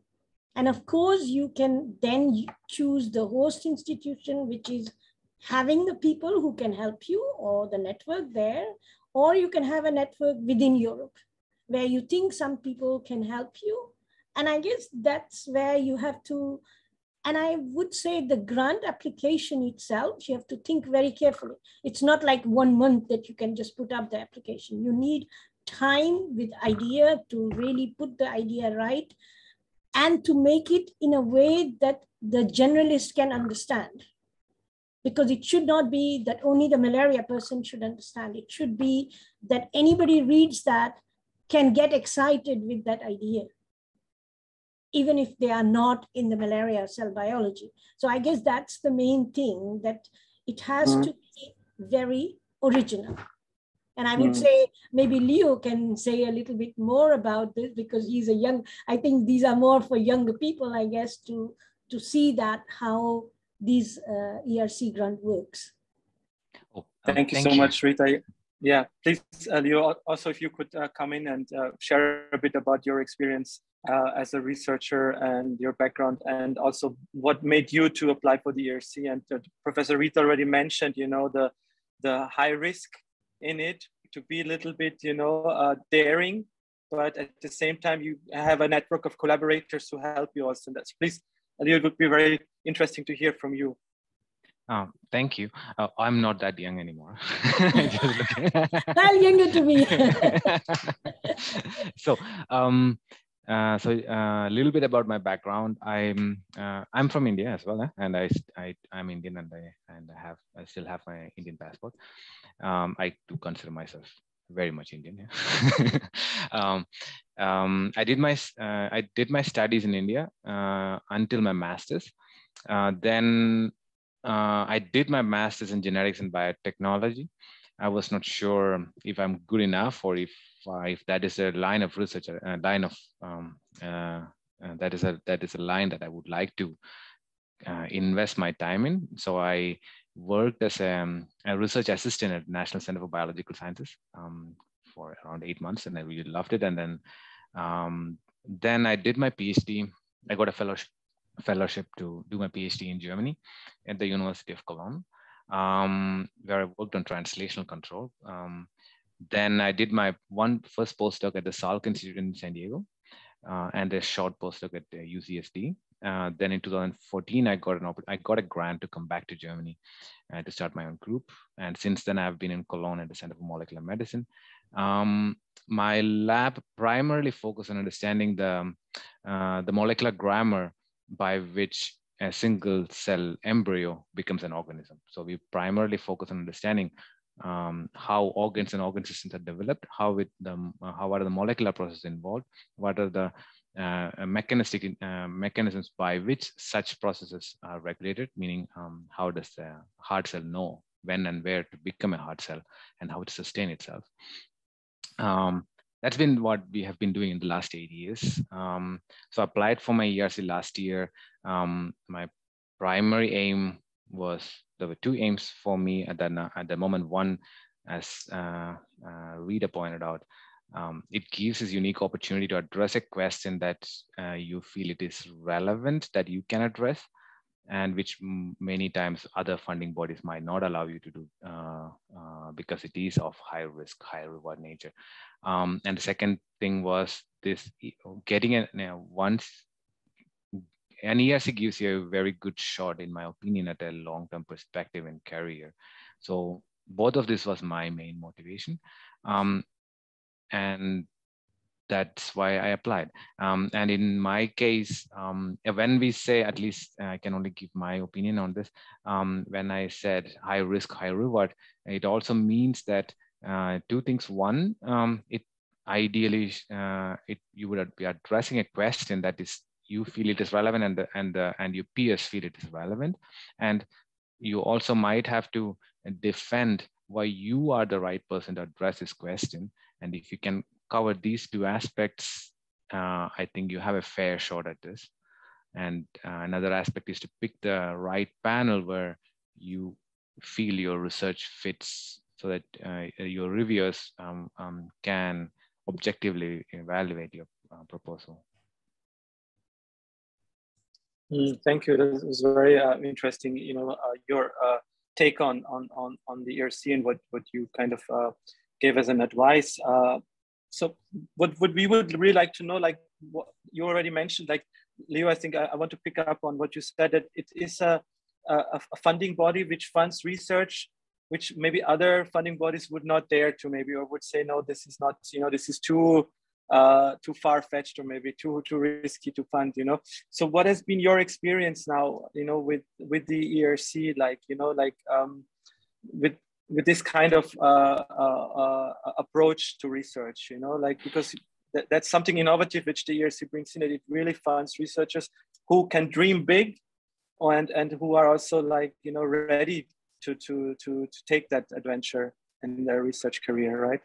And of course, you can then choose the host institution, which is having the people who can help you or the network there, or you can have a network within Europe where you think some people can help you. And I guess that's where you have to, and I would say the grant application itself, you have to think very carefully. It's not like 1 month that you can just put up the application. You need time with idea to really put the idea right, and to make it in a way that the generalist can understand. Because it should not be that only the malaria person should understand. It should be that anybody reads that can get excited with that idea, even if they are not in the malaria cell biology. So I guess that's the main thing, that it has to be very original. And I would say maybe Leo can say a little bit more about this, because he's a young, I think these are more for younger people, I guess, to see that how this ERC grant works. Oh, thank you so much, Rita. Yeah, please, Leo, also if you could come in and share a bit about your experience as a researcher and your background, and also what made you to apply for the ERC. And Professor Rita already mentioned, you know, the high risk in it, to be a little bit, you know, daring, but at the same time, you have a network of collaborators to help you also. That's, please, Leo, it would be very interesting to hear from you. Thank you. I'm not that young anymore. Well, younger to me. So, a little bit about my background. I'm from India as well, and I'm Indian, and I still have my Indian passport. I do consider myself very much Indian. I did my studies in India until my master's. Then I did my master's in genetics and biotechnology. I was not sure if I'm good enough, or if that is a line of research, that is a line that I would like to invest my time in. So I worked as a research assistant at National Center for Biological Sciences for around 8 months, and I really loved it. And then I did my PhD. I got a fellowship to do my PhD in Germany at the University of Cologne, where I worked on translational control. Then I did my first postdoc at the Salk Institute in San Diego, and a short postdoc at UCSD. Then in 2014, I got a grant to come back to Germany to start my own group. And since then, I've been in Cologne at the Center for Molecular Medicine. My lab primarily focused on understanding the molecular grammar by which a single cell embryo becomes an organism. So we primarily focus on understanding how organs and organ systems are developed, how are the molecular processes involved, what are the mechanistic mechanisms by which such processes are regulated, meaning how does the heart cell know when and where to become a heart cell, and how to sustain itself. That's been what we have been doing in the last 8 years. So I applied for my ERC last year. My primary aim was, there were 2 aims for me at the moment. One, as Rita pointed out, it gives us unique opportunity to address a question that you feel it is relevant, that you can address, and which many times other funding bodies might not allow you to do because it is of high risk, high reward nature. And the second thing was this: getting once an ERC gives you a very good shot, in my opinion, at a long-term perspective in career. So both of this was my main motivation. And that's why I applied. And in my case, when we say, at least I can only give my opinion on this, when I said high risk, high reward, it also means that two things. One, it ideally, you would be addressing a question that is, you feel it is relevant, and your peers feel it is relevant. And you also might have to defend why you are the right person to address this question. And if you can cover these two aspects, I think you have a fair shot at this. And another aspect is to pick the right panel where you feel your research fits, so that your reviewers can objectively evaluate your proposal. Thank you. This was very interesting. Your take on the ERC and what you kind of gave as an advice. So what we would really like to know, like what you already mentioned, like Leo, I think I want to pick up on what you said, that it is a funding body which funds research, which maybe other funding bodies would not dare to, maybe, or would say, no, this is not, this is too far-fetched, or maybe too risky to fund, So what has been your experience now, with the ERC, with this kind of approach to research, because that's something innovative which the ERC brings in, that it really funds researchers who can dream big, and who are also ready to take that adventure in their research career, right?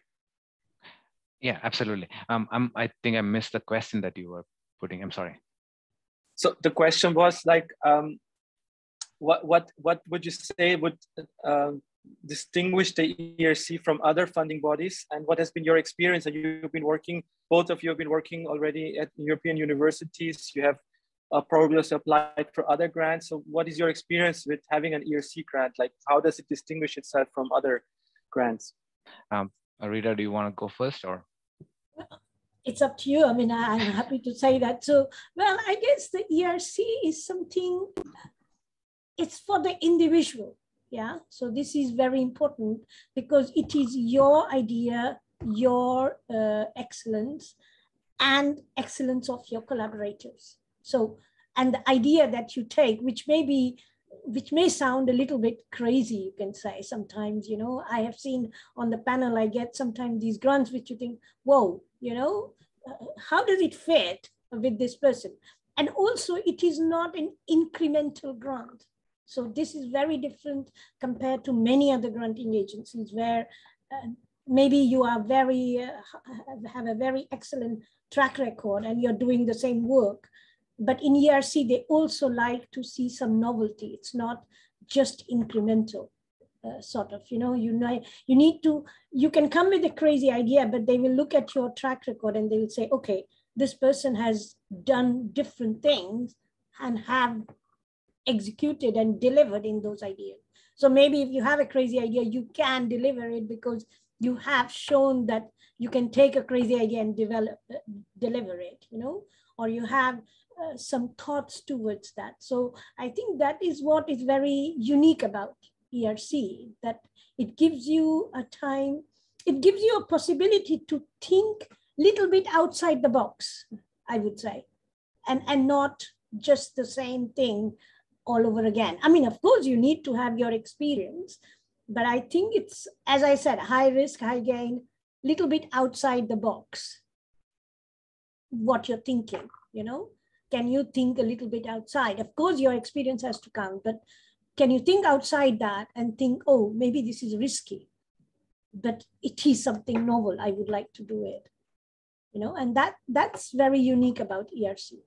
Yeah, absolutely. I think I missed the question that you were putting. I'm sorry. So the question was what would you say would distinguish the ERC from other funding bodies, and what has been your experience? And both of you have been working already at European universities. You have probably also applied for other grants. So what is your experience with having an ERC grant? Like, how does it distinguish itself from other grants? Rita, do you want to go first, or? It's up to you. I mean, I'm happy to say that. So, well, I guess the ERC is something, it's for the individual. Yeah. So this is very important, because it is your idea, your excellence, and excellence of your collaborators. So, and the idea that you take, which may sound a little bit crazy, you can say sometimes, I have seen on the panel, I get sometimes these grants which you think, whoa, how does it fit with this person? And also, it is not an incremental grant. So this is very different compared to many other granting agencies, where maybe you are have a very excellent track record and you're doing the same work. But in ERC, they also like to see some novelty. It's not just incremental, sort of, you can come with a crazy idea, but they will look at your track record and they will say, okay, this person has done different things and have executed and delivered in those ideas. So maybe if you have a crazy idea, you can deliver it because you have shown that you can take a crazy idea and deliver it, or you have some thoughts towards that. So I think that is what is very unique about ERC, that it gives you a time, it gives you a possibility to think a little bit outside the box, I would say, and not just the same thing all over again. I mean, of course, you need to have your experience, but I think it's, as I said, high risk, high gain, little bit outside the box, what you're thinking, Can you think a little bit outside? Of course, your experience has to count, but can you think outside that and think, oh, maybe this is risky, but it is something novel. I would like to do it, and that's very unique about ERC.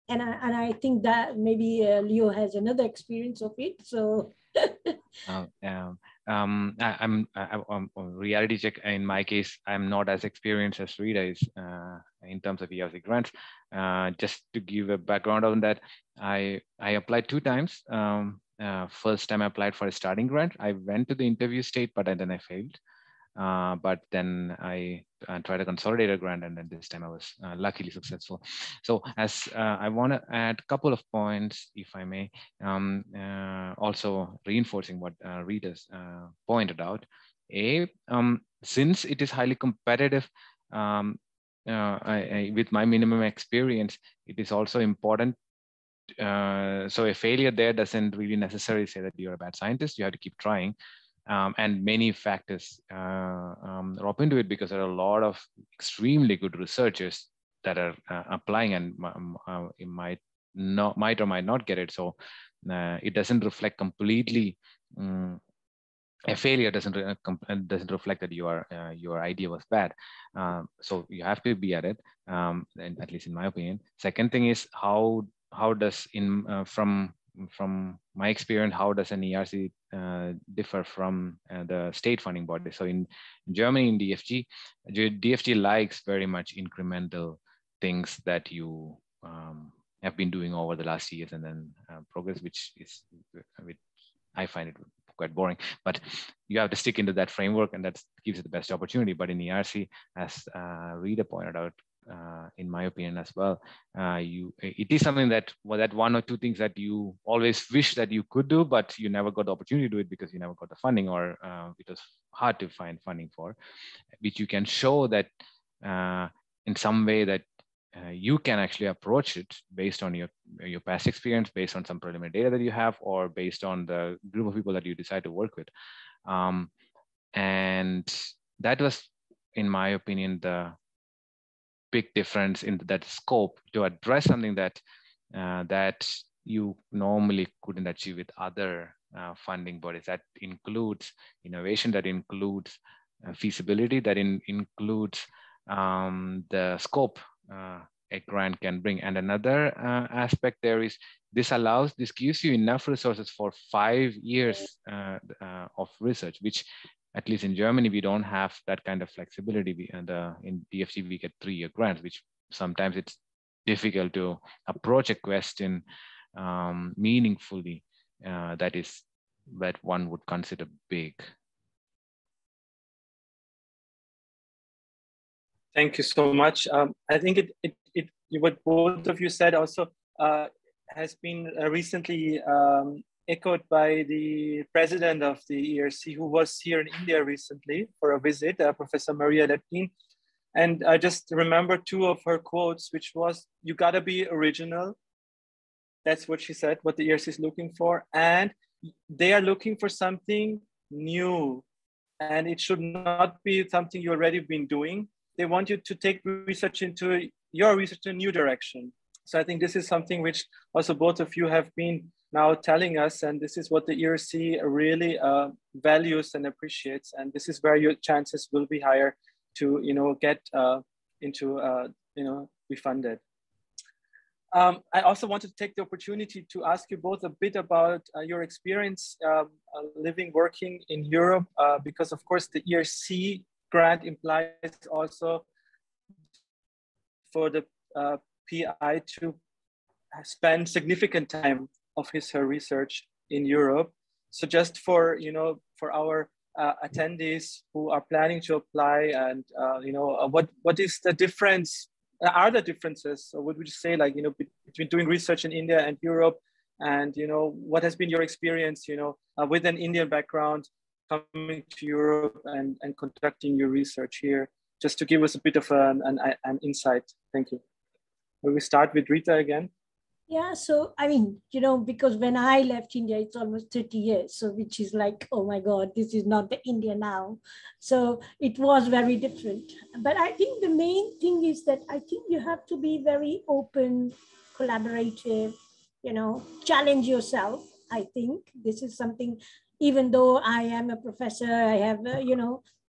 And I think that maybe Leo has another experience of it. So. I'm reality check. In my case, I'm not as experienced as Rita is in terms of ERC grants. Just to give a background on that, I applied 2 times. First time I applied for a starting grant. I went to the interview stage, but then I failed. But then I tried a consolidated grant, and then this time I was luckily successful. So as I want to add a couple of points, if I may, also reinforcing what Rita's pointed out. Since it is highly competitive, with my minimum experience, it is also important. So a failure there doesn't really necessarily say that you're a bad scientist. You have to keep trying. And many factors drop into it, because there are a lot of extremely good researchers that are applying, and it might or might not get it. So it doesn't reflect completely. A failure doesn't reflect that your idea was bad. So you have to be at it, and at least in my opinion. Second thing is how does from my experience, how does an ERC differ from the state funding body? So in Germany, in DFG likes very much incremental things that you have been doing over the last years, and then progress, which I find it quite boring. But you have to stick into that framework, and that gives you the best opportunity. But in ERC, as Rita pointed out, in my opinion as well, it is something that one or two things that you always wish that you could do, but you never got the opportunity to do it because you never got the funding, or it was hard to find funding for, which you can show that in some way that you can actually approach it based on your past experience, based on some preliminary data that you have, or based on the group of people that you decide to work with. And that was, in my opinion, the big difference in that scope to address something that that you normally couldn't achieve with other funding bodies. That includes innovation, that includes feasibility, that includes the scope a grant can bring. And another aspect there is this gives you enough resources for 5 years of research, which at least in Germany, we don't have that kind of flexibility. In DFG, we get 3-year grants, which sometimes it's difficult to approach a question meaningfully that one would consider big. Thank you so much. I think what both of you said also has been recently echoed by the president of the ERC, who was here in India recently for a visit, Professor Maria Lepkin. And I just remember 2 of her quotes, which was, "You gotta be original." That's what she said, what the ERC is looking for. And they are looking for something new. And it should not be something you already been doing. They want you to take research into your research in a new direction. So I think this is something which also both of you have been now telling us, and this is what the ERC really values and appreciates. And this is where your chances will be higher to get into be funded. I also wanted to take the opportunity to ask you both a bit about your experience living, working in Europe, because of course the ERC grant implies also for the PI to spend significant time of her research in Europe. So just for our attendees who are planning to apply, and what is the difference? Are there differences, or what would you say, between doing research in India and Europe, and what has been your experience, with an Indian background coming to Europe and conducting your research here? Just to give us a bit of an insight. Thank you. Will we start with Rita again? Yeah, so I mean, because when I left India, it's almost 30 years. So which is like, oh my God, this is not the India now. So it was very different. But I think the main thing is that I think you have to be very open, collaborative, challenge yourself. I think this is something, even though I am a professor, I have,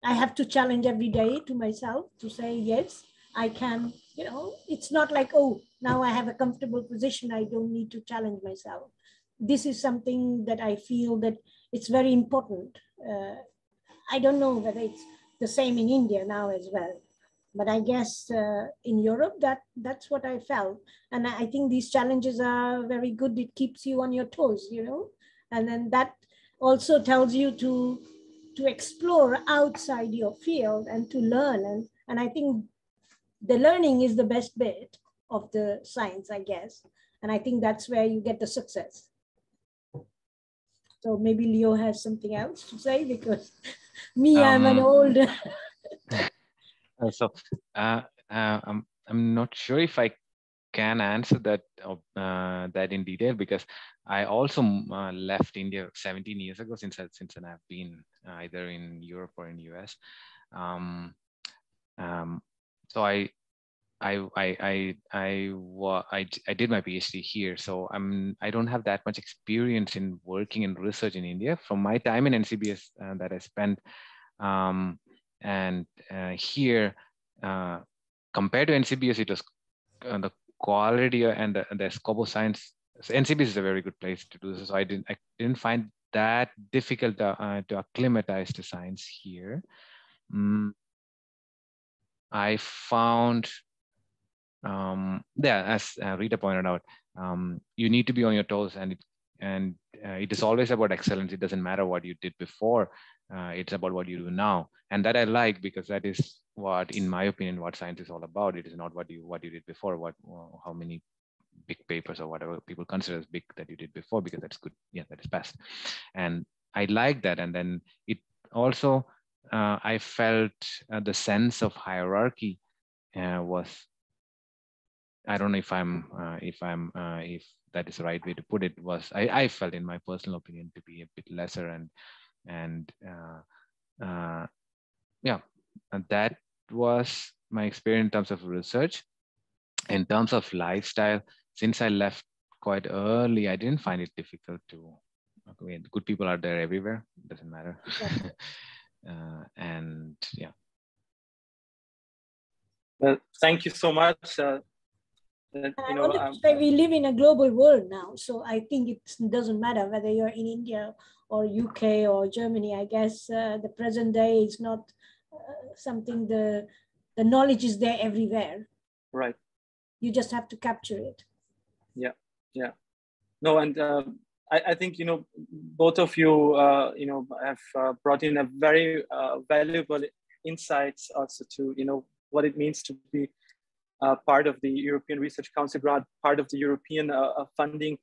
I have to challenge every day to myself to say, yes, I can, it's not like, oh, now I have a comfortable position, I don't need to challenge myself. This is something that I feel that it's very important. I don't know whether it's the same in India now as well, but I guess in Europe, that's what I felt. And I think these challenges are very good. It keeps you on your toes, and then that also tells you to explore outside your field and to learn. And I think the learning is the best bit of the science, I guess. And I think that's where you get the success. So maybe Leo has something else to say, because me, I'm an old. I'm not sure if I can answer that that in detail, because I also left India 17 years ago. Since then I've been either in Europe or in US. So I did my PhD here, so I don't have that much experience in working in research in India from my time in NCBS that I spent, and here compared to NCBS, it was the quality and the scope of science. So NCBS is a very good place to do this. So I didn't find that difficult to acclimatize to science here. I found, as Rita pointed out, you need to be on your toes, and it is always about excellence. It doesn't matter what you did before. It's about what you do now, and that I like, because that is what, in my opinion, what science is all about. It is not what you did before, how many big papers or whatever people consider as big that you did before, because that's good. Yeah, that is best, and I like that. And then it also, I felt the sense of hierarchy was, I don't know if that is the right way to put it, was I felt, in my personal opinion, to be a bit lesser, and that was my experience in terms of research. In terms of lifestyle, since I left quite early, I didn't find it difficult to. Good people are there everywhere. Doesn't matter. And yeah. Well, thank you so much. I want to say we live in a global world now, so I think it doesn't matter whether you're in India or UK or Germany. I guess the present day is not something, the knowledge is there everywhere. Right. You just have to capture it. Yeah, yeah. No, and I think, both of you, have brought in a very valuable insights also to, what it means to be part of the European Research Council grant, part of the European funding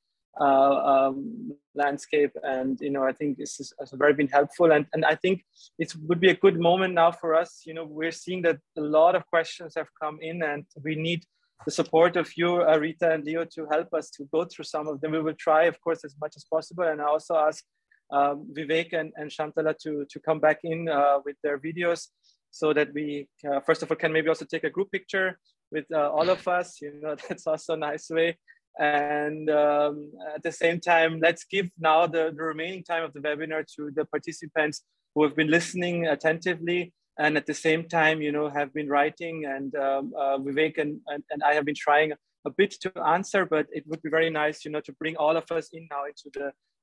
landscape. And, I think this has very been helpful. And I think it would be a good moment now for us. We're seeing that a lot of questions have come in, and we need the support of you, Rita and Leo, to help us to go through some of them. We will try, of course, as much as possible. And I also ask Vivek and Shantala to come back in with their videos, so that we, first of all, can maybe also take a group picture with all of us. That's also a nice way. And at the same time, let's give now the remaining time of the webinar to the participants who have been listening attentively, and at the same time, have been writing. And Vivek and I have been trying a bit to answer, but it would be very nice, to bring all of us in now into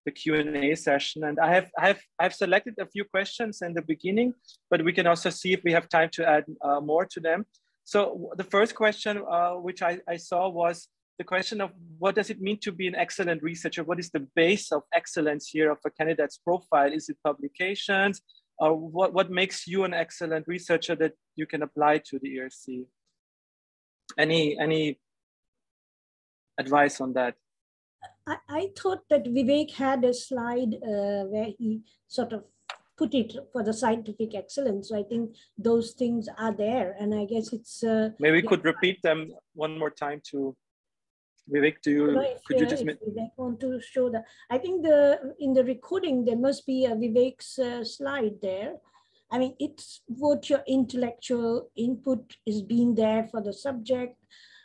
the Q&A session. And I've selected a few questions in the beginning, but we can also see if we have time to add more to them. So the first question, which I saw, was the question of what does it mean to be an excellent researcher? What is the base of excellence here of a candidate's profile? Is it publications? Or what makes you an excellent researcher that you can apply to the ERC? Any advice on that? I thought that Vivek had a slide where he sort of put it for the scientific excellence. So I think those things are there, and I guess it's maybe we could repeat them one more time to Vivek. Could you just Vivek want to show that? I think in the recording there must be a Vivek's slide there. I mean, it's what your intellectual input is being there for the subject,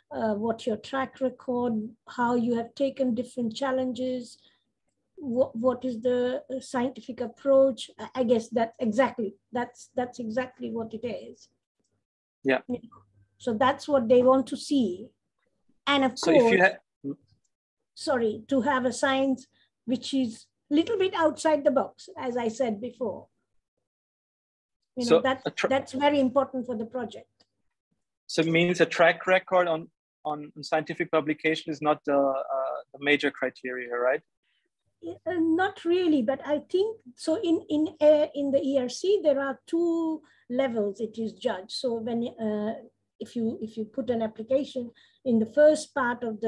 what your track record, how you have taken different challenges, what is the scientific approach. I guess that's exactly what it is. Yeah. So that's what they want to see. And of course, if you to have a science which is a little bit outside the box, as I said before. That's very important for the project. So it means a track record on scientific publication is not the major criteria, right? Not really, but I think so. In the ERC, there are two levels it is judged. So when if you put an application in the first part of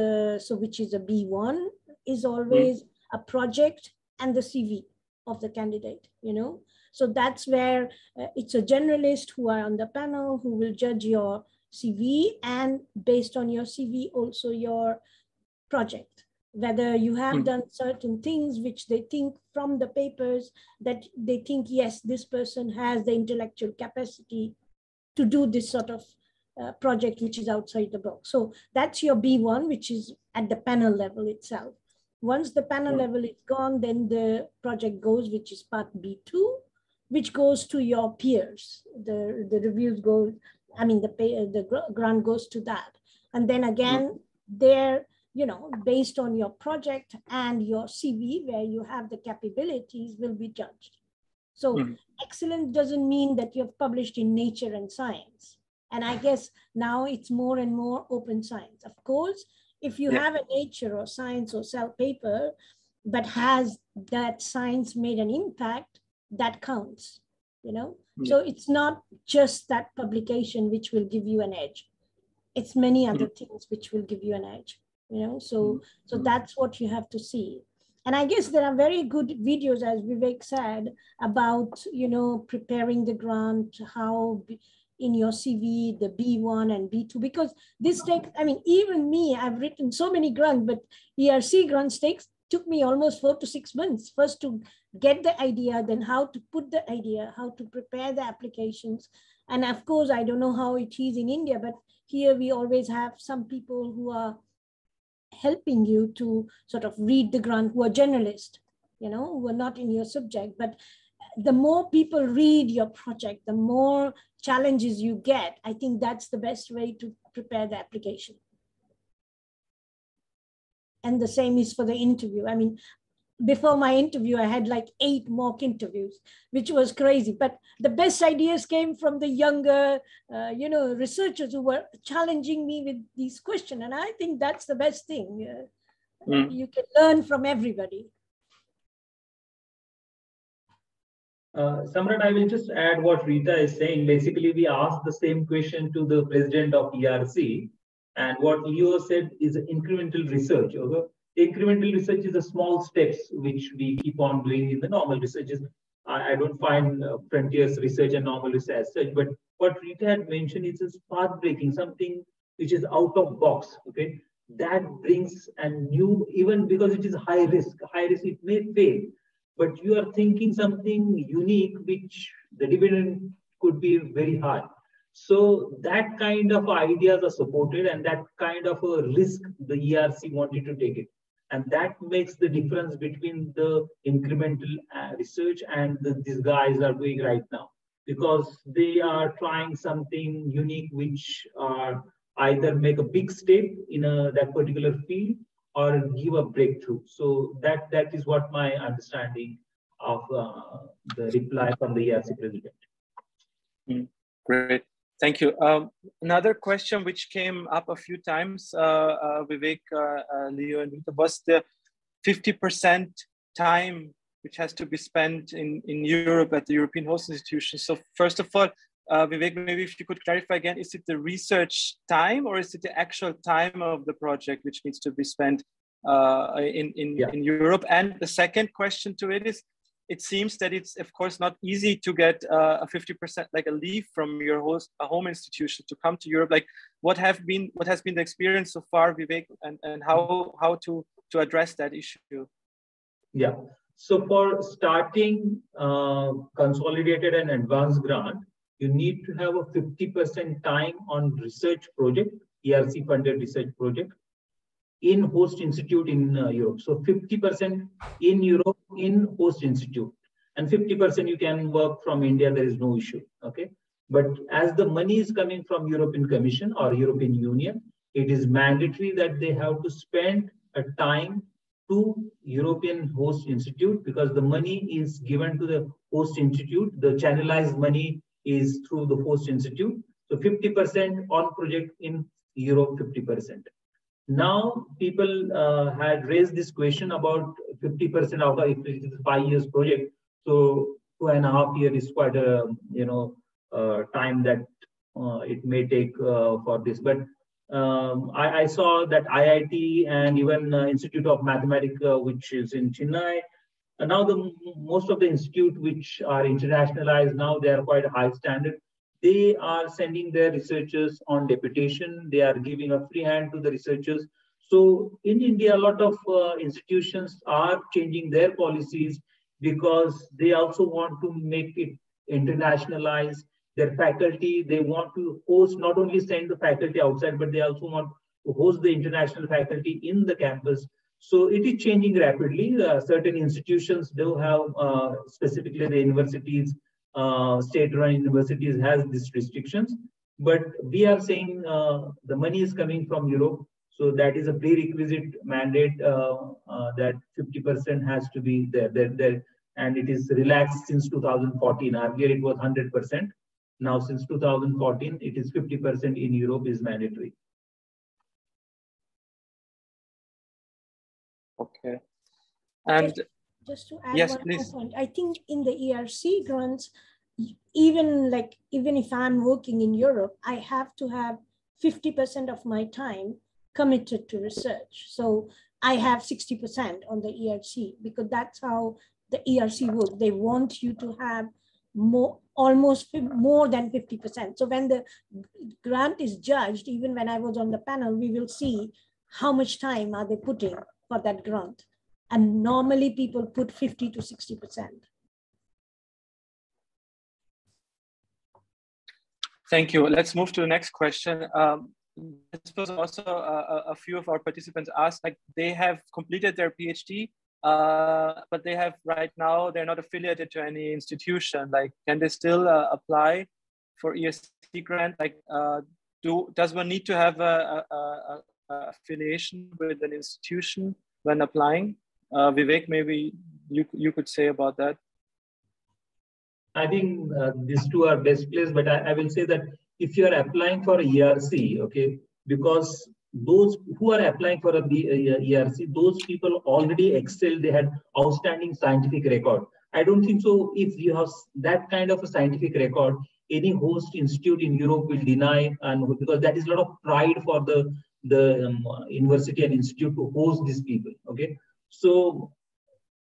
which is a B1, is always a project and the CV. of the candidate, you know. So that's where it's a generalist who are on the panel who will judge your CV, and based on your CV, also your project, whether you have done certain things which they think from the papers that they think, yes, this person has the intellectual capacity to do this sort of project which is outside the box. So that's your B1, which is at the panel level itself. Once the panel level is gone, then the project goes, which is part B2, which goes to your peers. The reviews go, I mean, the grant goes to that. And then again, there, you know, based on your project and your CV, where you have the capabilities, will be judged. So excellence doesn't mean that you've published in Nature and Science. And I guess now it's more and more open science. Of course, if you have a Nature or Science or Cell paper, but has that science made an impact, that counts, you know? So it's not just that publication which will give you an edge. It's many other things which will give you an edge, you know? So that's what you have to see. And I guess there are very good videos, as Vivek said, about, you know, preparing the grant, how in your CV, the B1 and B2, because this takes, I mean, even me, I've written so many grants, but ERC grants took me almost 4 to 6 months, first to get the idea, then how to put the idea, how to prepare the applications. And of course, I don't know how it is in India, but here we always have some people who are helping you to sort of read the grant, who are generalists, you know, who are not in your subject. But the more people read your project, the more challenges you get. I think that's the best way to prepare the application. And the same is for the interview. I mean, before my interview, I had like 8 mock interviews, which was crazy. But the best ideas came from the younger, you know, researchers who were challenging me with these questions. And I think that's the best thing. You can learn from everybody. Samrat, I will just add what Rita is saying. Basically, we asked the same question to the president of ERC. And what Leo said is incremental research. Okay? Incremental research is the small steps which we keep on doing in the normal researches. I don't find frontiers research and normal research as such, but what Rita had mentioned is a path-breaking, something which is out of box. Okay, that brings a new, even because it is high risk, it may fail, but you are thinking something unique, which the dividend could be very high. So that kind of ideas are supported, and that kind of a risk the ERC wanted to take it. And that makes the difference between the incremental research and these guys are doing right now, because they are trying something unique, which are either make a big step in that particular field or give a breakthrough. So that is what my understanding of the reply from the ERC president. Great. Thank you. Another question which came up a few times, Vivek, Leo, and Rita, was the 50% time which has to be spent in Europe at the European host institution. So first of all, Vivek, maybe if you could clarify again, is it the research time or is it the actual time of the project which needs to be spent in Europe? And the second question to it is, it seems that it's, of course, not easy to get a 50%, like a leave from your home institution to come to Europe. Like, what has been the experience so far, Vivek, and how to address that issue? Yeah. So for starting consolidated and advanced grant, you need to have a 50% time on research project, ERC funded research project, in host institute in Europe. So 50% in Europe in host institute, and 50% you can work from India, there is no issue, okay? But as the money is coming from European Commission or European Union, it is mandatory that they have to spend a time to European host institute, because the money is given to the host institute, the channelized money is through the host institute. So 50% on project in Europe, 50%. Now, people had raised this question about 50% out of, if it is a 5 years project, so 2.5 years is quite a time that it may take for this. But I saw that IIT and even Institute of Mathematics, which is in Chennai, Now most of the institutes which are internationalized now, they are quite high standard. They are sending their researchers on deputation. They are giving a free hand to the researchers. So in India, a lot of institutions are changing their policies because they also want to make it internationalize their faculty. They want to host, not only send the faculty outside, but they also want to host the international faculty in the campus. So it is changing rapidly. Certain institutions do have, specifically the universities, state-run universities has these restrictions. But we are saying the money is coming from Europe. So that is a prerequisite mandate that 50% has to be there. And it is relaxed since 2014. Earlier it was 100%. Now since 2014, it is 50% in Europe is mandatory. Okay. And just to add yes, one please. more point, I think in the ERC grants, even if I'm working in Europe, I have to have 50% of my time committed to research. So I have 60% on the ERC because that's how the ERC works. They want you to have almost more than 50%. So when the grant is judged, even when I was on the panel, we will see how much time are they putting for that grant. And normally people put 50 to 60%. Thank you. Let's move to the next question. This was also a few of our participants asked, like they have completed their PhD, but they have right now, they're not affiliated to any institution. Like, can they still apply for ERC grant? Like, does one need to have a affiliation with an institution when applying? Vivek, maybe you could say about that. I think these two are best placed, but I will say that if you are applying for a ERC, okay, because those who are applying for a ERC, those people already excelled, they had outstanding scientific record. I don't think so. If you have that kind of a scientific record, any host institute in Europe will deny, and because that is a lot of pride for the university and institute to host these people. Okay, so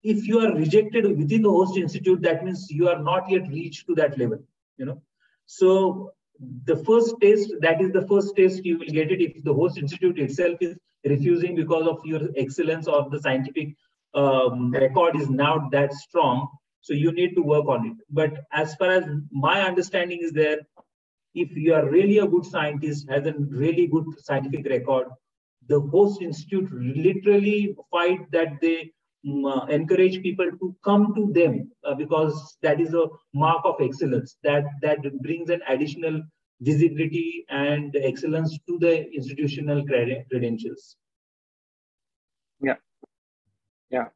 if you are rejected within the host institute, that means you are not yet reached to that level, you know. So the first test, that is the first test you will get it if the host institute itself is refusing because of your excellence or the scientific record is not that strong. So you need to work on it. But as far as my understanding is there, if you are really a good scientist, has a really good scientific record, the host institute literally fight that they encourage people to come to them because that is a mark of excellence that brings an additional visibility and excellence to the institutional credentials. Yeah, yeah.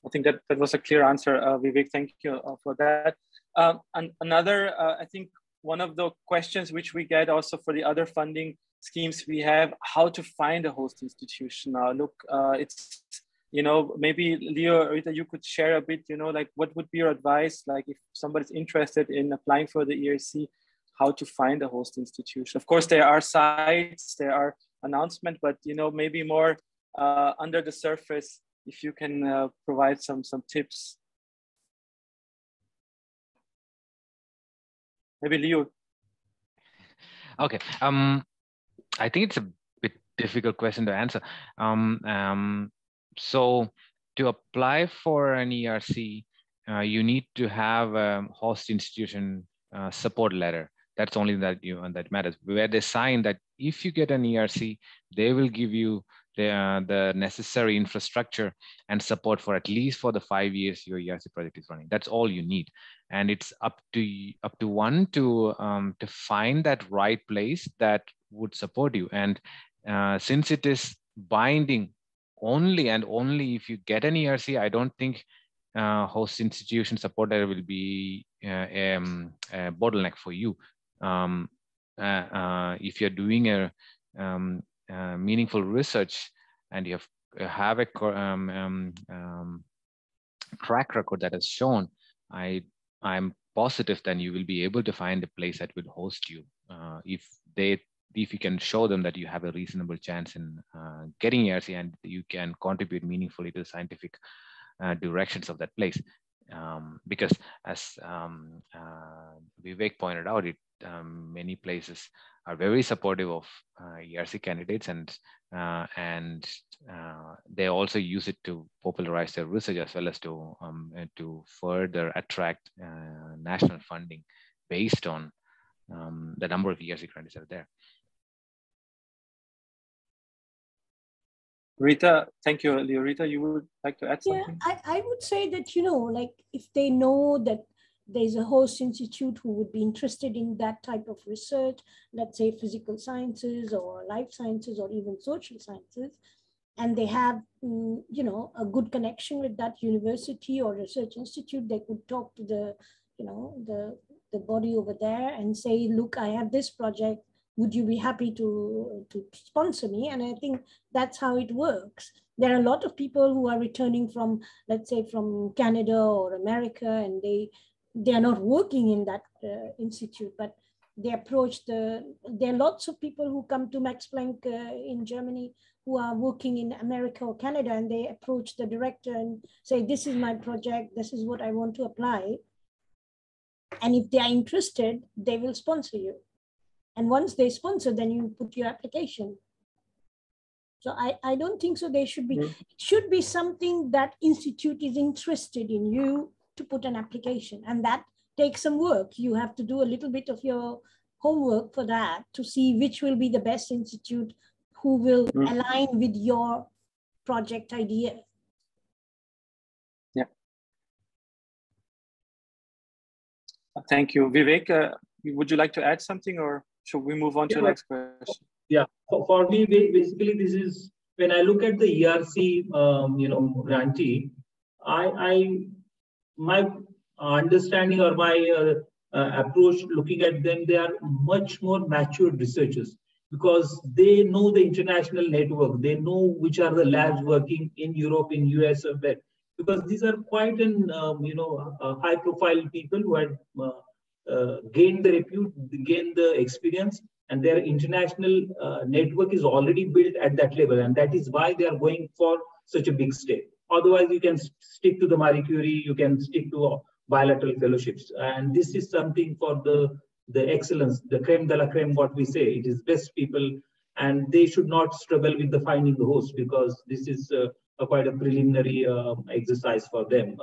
I think that was a clear answer, Vivek. Thank you for that. And another, I think one of the questions which we get also for the other funding schemes we have, how to find a host institution. Look, it's, you know, maybe Leo or Rita, you could share a bit, you know, like what would be your advice? Like if somebody's interested in applying for the ERC, how to find a host institution? Of course, there are sites, there are announcements, but, you know, maybe more under the surface, if you can provide some tips. Maybe Leo. Okay. I think it's a bit difficult question to answer. So to apply for an ERC, you need to have a host institution support letter. That's only that that matters, where they sign that if you get an ERC, they will give you the necessary infrastructure and support for at least for the 5 years your ERC project is running. That's all you need, and it's up to one to find that right place that would support you. And since it is binding only and only if you get an ERC, I don't think host institution support letter will be a bottleneck for you. If you're doing a meaningful research and you have a track record that has shown, I'm positive then you will be able to find a place that will host you. If you can show them that you have a reasonable chance in getting ERC and you can contribute meaningfully to the scientific directions of that place. Because as Vivek pointed out, many places are very supportive of ERC candidates, and they also use it to popularize their research as well as to further attract national funding based on the number of ERC candidates that are there. Rita, thank you. Leo. Rita, you would like to add something? Yeah, I would say that, like if they know that there's a host institute who would be interested in that type of research, let's say physical sciences or life sciences or even social sciences, and they have, a good connection with that university or research institute, they could talk to the body over there and say, look, I have this project. Would you be happy to sponsor me? And I think that's how it works. There are a lot of people who are returning from, let's say, from Canada or America, and they are not working in that institute, but they approach there are lots of people who come to Max Planck in Germany who are working in America or Canada, and they approach the director and say, this is my project, this is what I want to apply. And if they are interested, they will sponsor you. And once they sponsor, then you put your application. So I don't think so. They should be, it should be something that institute is interested in you to put an application. And that takes some work. You have to do a little bit of your homework for that to see which will be the best institute who will align with your project idea. Yeah. Thank you. Vivek, would you like to add something, or should we move on to the next question? Yeah, for me, basically, this is when I look at the ERC, grantee, my understanding or my approach looking at them, they are much more matured researchers because they know the international network. They know which are the labs working in Europe, in US, or where. Because these are quite an high-profile people who had gained the repute, gained the experience, and their international network is already built at that level, and that is why they are going for such a big step. Otherwise, you can stick to the Marie Curie, you can stick to bilateral fellowships, and this is something for the excellence, the creme de la creme, what we say. It is best people, and they should not struggle with the finding the host, because this is quite a preliminary exercise for them.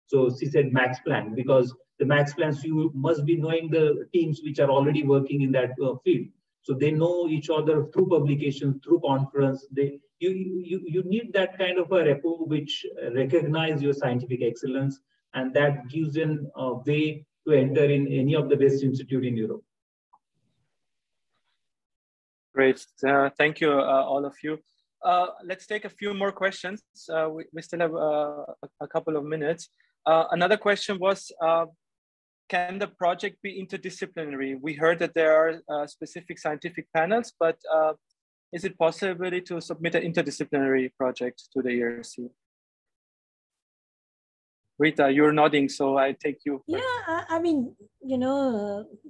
So she said Max Planck, because the Max Plancks, you must be knowing the teams which are already working in that field. So they know each other through publication, through conference. You need that kind of a rapport which recognize your scientific excellence, and that gives them a way to enter in any of the best institute in Europe. Great, thank you, all of you. Let's take a few more questions. We still have a couple of minutes. Another question was, can the project be interdisciplinary? We heard that there are specific scientific panels, but is it possible to submit an interdisciplinary project to the ERC? Rita, you're nodding, so I take you. Yeah, I mean,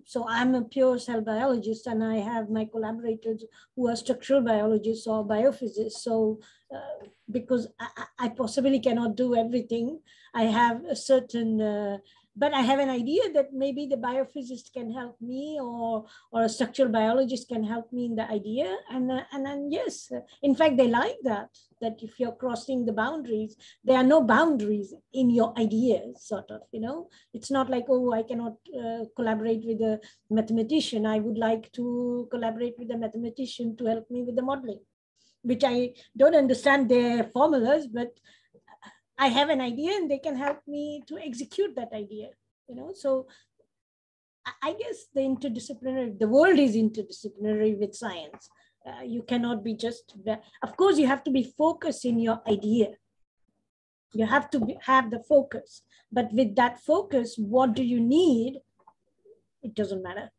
so I'm a pure cell biologist, and I have my collaborators who are structural biologists or biophysicists. So because I possibly cannot do everything, I have a certain, but I have an idea that maybe the biophysicist can help me, or a structural biologist can help me in the idea. And then yes, in fact, they like that if you're crossing the boundaries, there are no boundaries in your ideas, sort of, It's not like, oh, I cannot collaborate with a mathematician. I would like to collaborate with a mathematician to help me with the modeling, which I don't understand their formulas, but I have an idea and they can help me to execute that idea, So I guess the world is interdisciplinary with science. You cannot be just, of course, you have to be focused in your idea. You have to have the focus, but with that focus, what do you need? It doesn't matter.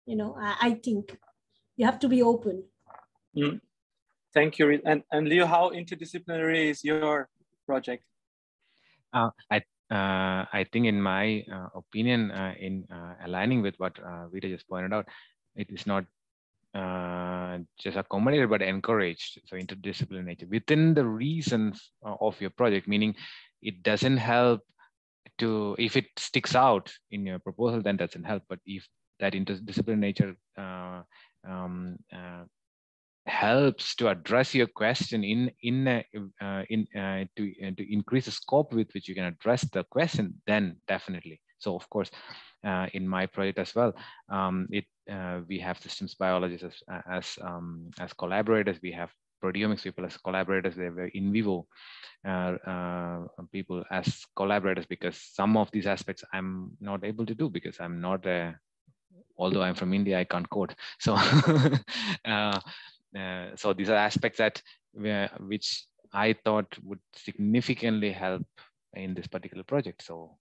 I think you have to be open. Thank you. And Leo, how interdisciplinary is your project? I think, in my opinion, in aligning with what Rita just pointed out, it is not just accommodated but encouraged. So interdisciplinary nature within the reasons of your project, meaning it doesn't help to, if it sticks out in your proposal, then doesn't help. But if that interdisciplinary nature helps to address your question to increase the scope with which you can address the question, then definitely. So of course, in my project as well, we have systems biologists as collaborators. We have proteomics people as collaborators. They were in vivo people as collaborators, because some of these aspects I'm not able to do because I'm not although I'm from India, I can't code. So so these are aspects that which I thought would significantly help in this particular project. So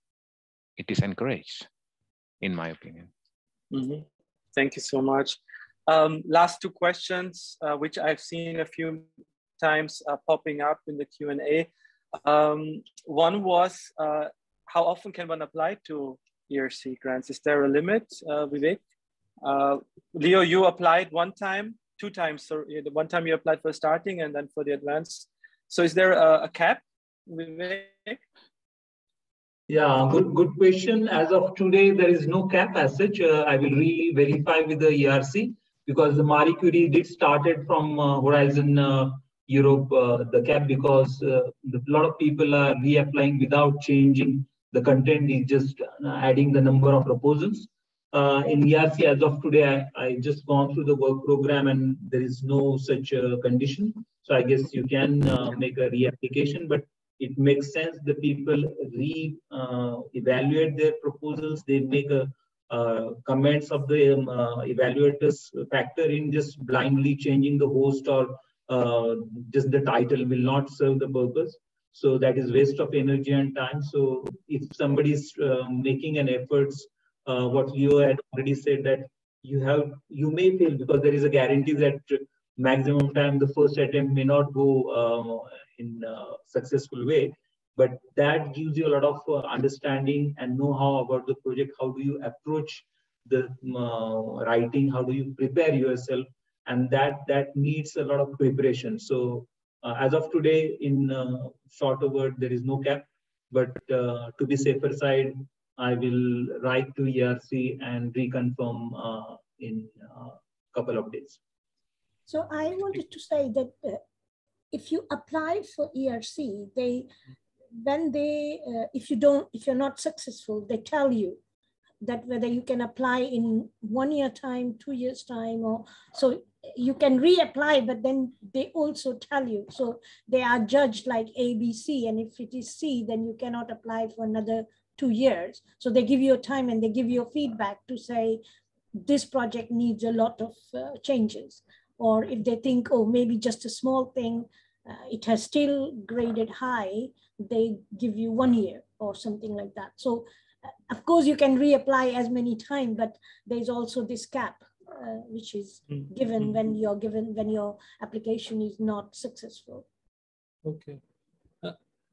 it is encouraged, in my opinion. Mm-hmm. Thank you so much. Last two questions, which I've seen a few times popping up in the Q&A. One was, how often can one apply to ERC grants? Is there a limit, Vivek? Leo, you applied one time, two times. So the one time you applied for starting and then for the advanced. So is there a cap, Vivek? Yeah, good question. As of today, there is no cap as such. I will really verify with the ERC, because the Marie Curie did started from Horizon Europe, the cap, because a lot of people are reapplying without changing the content, is just adding the number of proposals. In ERC, as of today, I just gone through the work program and there is no such condition. So I guess you can make a reapplication, but it makes sense the people evaluate their proposals. They make comments of the evaluators factor in just blindly changing the host or just the title will not serve the purpose. So that is waste of energy and time. So if somebody is making an efforts, what Leo had already said, that you may fail because there is a guarantee that maximum time the first attempt may not go in a successful way, but that gives you a lot of understanding and know-how about the project. How do you approach the writing? How do you prepare yourself? And that needs a lot of preparation. So as of today, in shorter word, there is no cap, but to be safer side, I will write to ERC and reconfirm in a couple of days. So I wanted to say that if you apply for ERC, if you're not successful, they tell you that whether you can apply in 1 year time, 2 years time, or so you can reapply, but then they also tell you. So they are judged like A, B, C, and if it is C, then you cannot apply for another 2 years. So they give you a time and they give you a feedback to say, this project needs a lot of changes. Or if they think, oh, maybe just a small thing, it has still graded high, they give you 1 year or something like that. So of course you can reapply as many times, but there's also this cap, which is given when your application is not successful. Okay.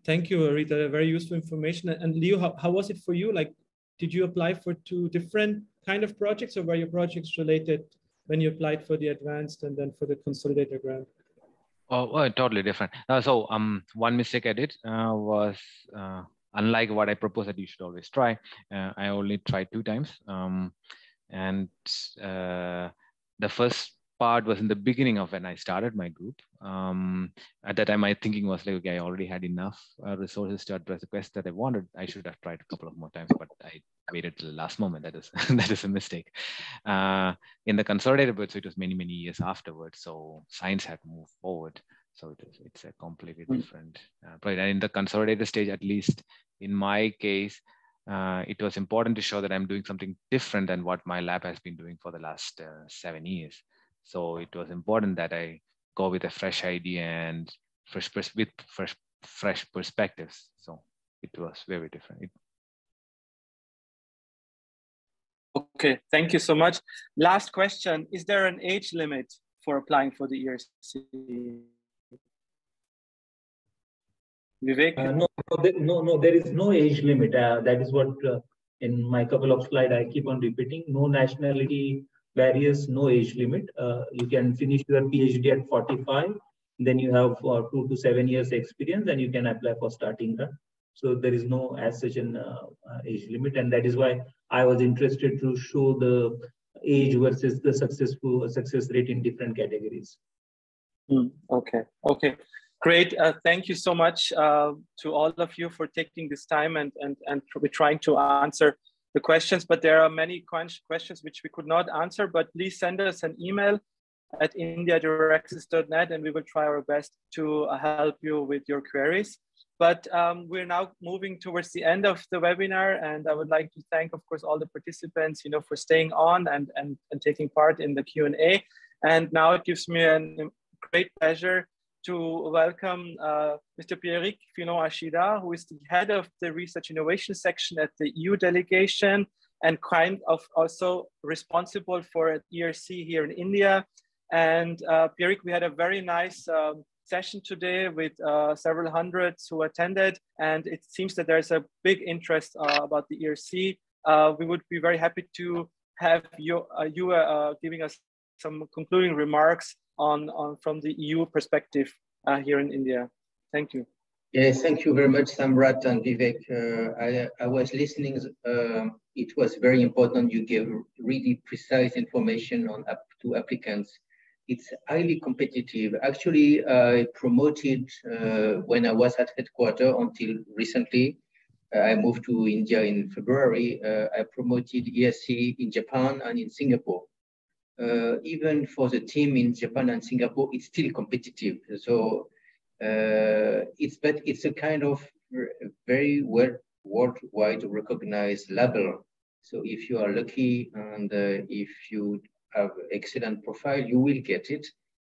Thank you, Rita. Very useful information. And Leo, how was it for you? Like, did you apply for 2 different kind of projects, or were your projects related when you applied for the advanced and then for the consolidated grant? Oh, well, totally different. So one mistake I did was, unlike what I proposed that you should always try, I only tried 2 times. And the first part was in the beginning of when I started my group. At that time, my thinking was like, okay, I already had enough resources to address the quest that I wanted. I should have tried a couple of more times, but I waited till the last moment. That is a mistake. In the consolidated bit, so it was many years afterwards. So science had moved forward. So it's a completely different project. And in the consolidated stage, at least in my case, it was important to show that I'm doing something different than what my lab has been doing for the last 7 years. So it was important that I go with a fresh idea and fresh perspectives. So it was very different. Okay, thank you so much. Last question: is there an age limit for applying for the ERC? Vivek? No, there is no age limit. That is what in my couple of slides I keep on repeating. No nationality, barriers, no age limit. You can finish your PhD at 45, then you have 2 to 7 years experience, and you can apply for starting grant. So there is no as such an age limit, and that is why I was interested to show the age versus the success rate in different categories. Okay, great. Thank you so much to all of you for taking this time and for trying to answer the questions. But there are many questions which we could not answer. But please send us an email at india@eurexis.net, and we will try our best to help you with your queries. But we're now moving towards the end of the webinar, and I would like to thank, of course, all the participants, for staying on and taking part in the Q&A. And now it gives me a great pleasure to welcome Mr. Pierrick Finon-Achida, who is the head of the Research Innovation section at the EU delegation and kind of also responsible for ERC here in India. And Pierrick, we had a very nice session today with several hundreds who attended, and it seems that there's a big interest about the ERC. We would be very happy to have you giving us some concluding remarks on from the EU perspective here in India. Thank you. Yes, thank you very much, Samrat and Vivek. I was listening. It was very important. You gave really precise information on to applicants. It's highly competitive. Actually, I promoted when I was at headquarters until recently. I moved to India in February. I promoted ESC in Japan and in Singapore. Even for the team in Japan and Singapore, it's still competitive. So it's a kind of very worldwide recognized label. So if you are lucky and if you have excellent profile, you will get it,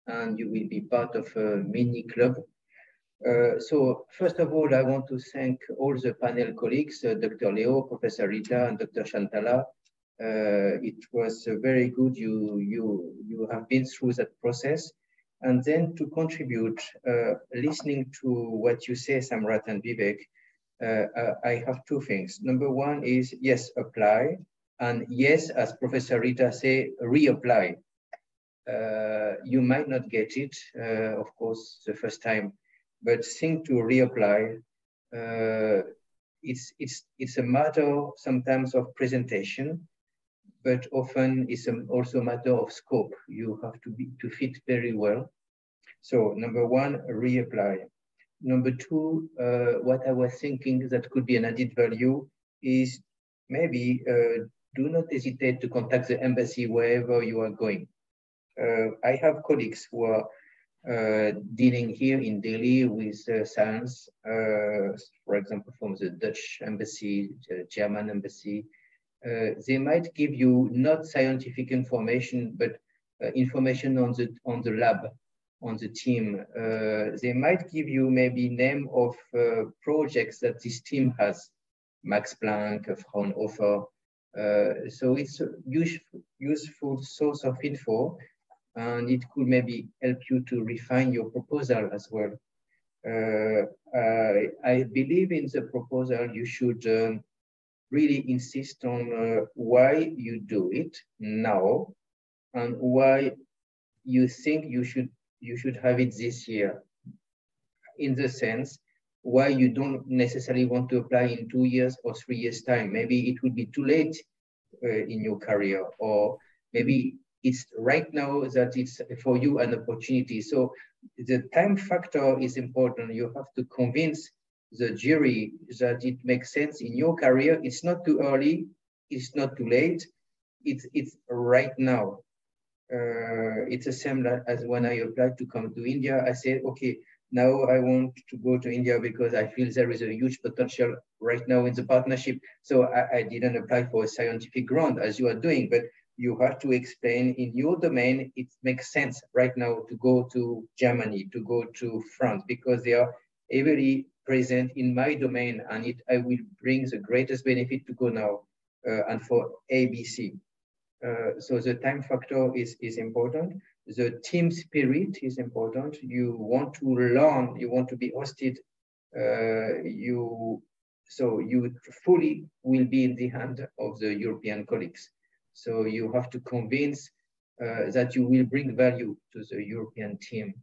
and you will be part of a mini club. So first of all, I want to thank all the panel colleagues, Dr. Leo, Professor Rita, and Dr. Shantala. It was very good. You have been through that process, and then to contribute, listening to what you say, Samrat and Vivek. I have two things. Number one is yes, apply. And yes, as Professor Rita say, reapply. You might not get it, of course, the first time, but think to reapply. It's a matter sometimes of presentation, but often it's also a matter of scope. You have to fit very well. So number one, reapply. Number two, what I was thinking that could be an added value is maybe do not hesitate to contact the embassy wherever you are going. I have colleagues who are dealing here in Delhi with science, for example, from the Dutch embassy, the German embassy. They might give you not scientific information, but information on the lab, on the team. They might give you maybe name of projects that this team has, Max Planck, Fraunhofer. So it's a useful source of info, and it could maybe help you to refine your proposal as well. I believe in the proposal you should really insist on why you do it now and why you think you should have it this year. In the sense, why you don't necessarily want to apply in 2 years or 3 years time. Maybe it would be too late in your career, or maybe it's right now that it's for you an opportunity. So the time factor is important. You have to convince the jury that it makes sense in your career. It's not too early, it's not too late, it's right now. It's the same as when I applied to come to India. I said, okay, now I want to go to India because I feel there is a huge potential right now in the partnership. So I didn't apply for a scientific grant as you are doing, but you have to explain in your domain, it makes sense right now to go to Germany, to go to France, because they are heavily present in my domain, and I will bring the greatest benefit to go now and for ABC. So the time factor is important. The team spirit is important. You want to learn, you want to be hosted. So you fully will be in the hand of the European colleagues. So you have to convince that you will bring value to the European team.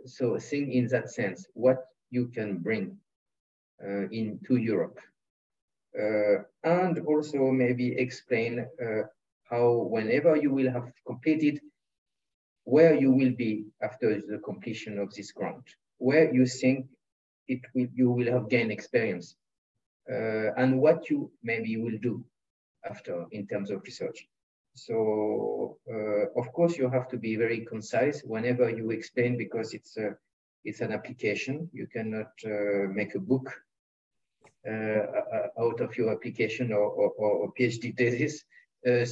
So think in that sense, what you can bring into Europe. And also maybe explain how whenever you will have completed, where you will be after the completion of this grant, where you think you will have gained experience, and what you maybe will do after in terms of research. So of course you have to be very concise whenever you explain, because it's an application. You cannot make a book out of your application or PhD thesis.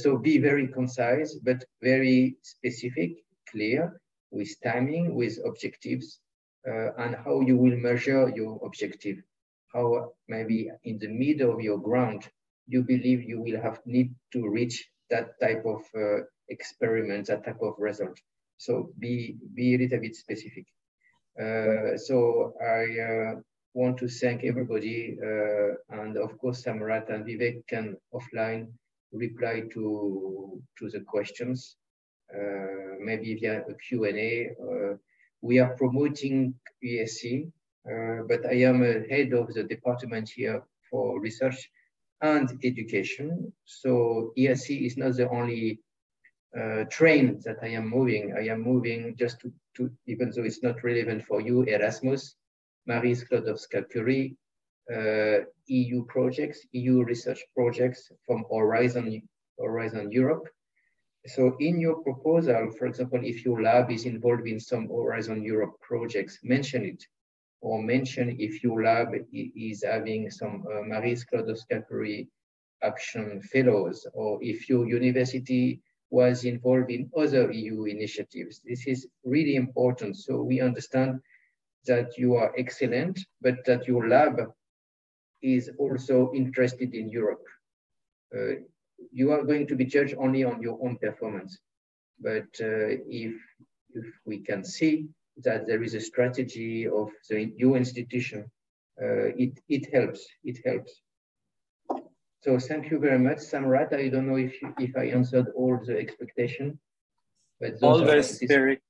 So be very concise, but very specific, clear, with timing, with objectives, and how you will measure your objective. How maybe in the middle of your grant, you believe you will need to reach that type of experiment, that type of result. So be a little bit specific. So I want to thank everybody, and of course Samrat and Vivek can offline reply to the questions, maybe via a Q&A. We are promoting ESC, but I am a head of the department here for research and education. So ESC is not the only train that I am moving. I am moving just to even though it's not relevant for you, Erasmus, Marie Skłodowska-Curie, EU projects, EU research projects from Horizon Europe. So in your proposal, for example, if your lab is involved in some Horizon Europe projects, mention it, or mention if your lab is having some Marie Skłodowska-Curie Action Fellows, or if your university was involved in other EU initiatives. This is really important. So we understand that you are excellent, but that your lab is also interested in Europe. You are going to be judged only on your own performance. But if we can see that there is a strategy of your institution, it helps. So thank you very much, Samrat. I don't know if I answered all the expectation, but those always very.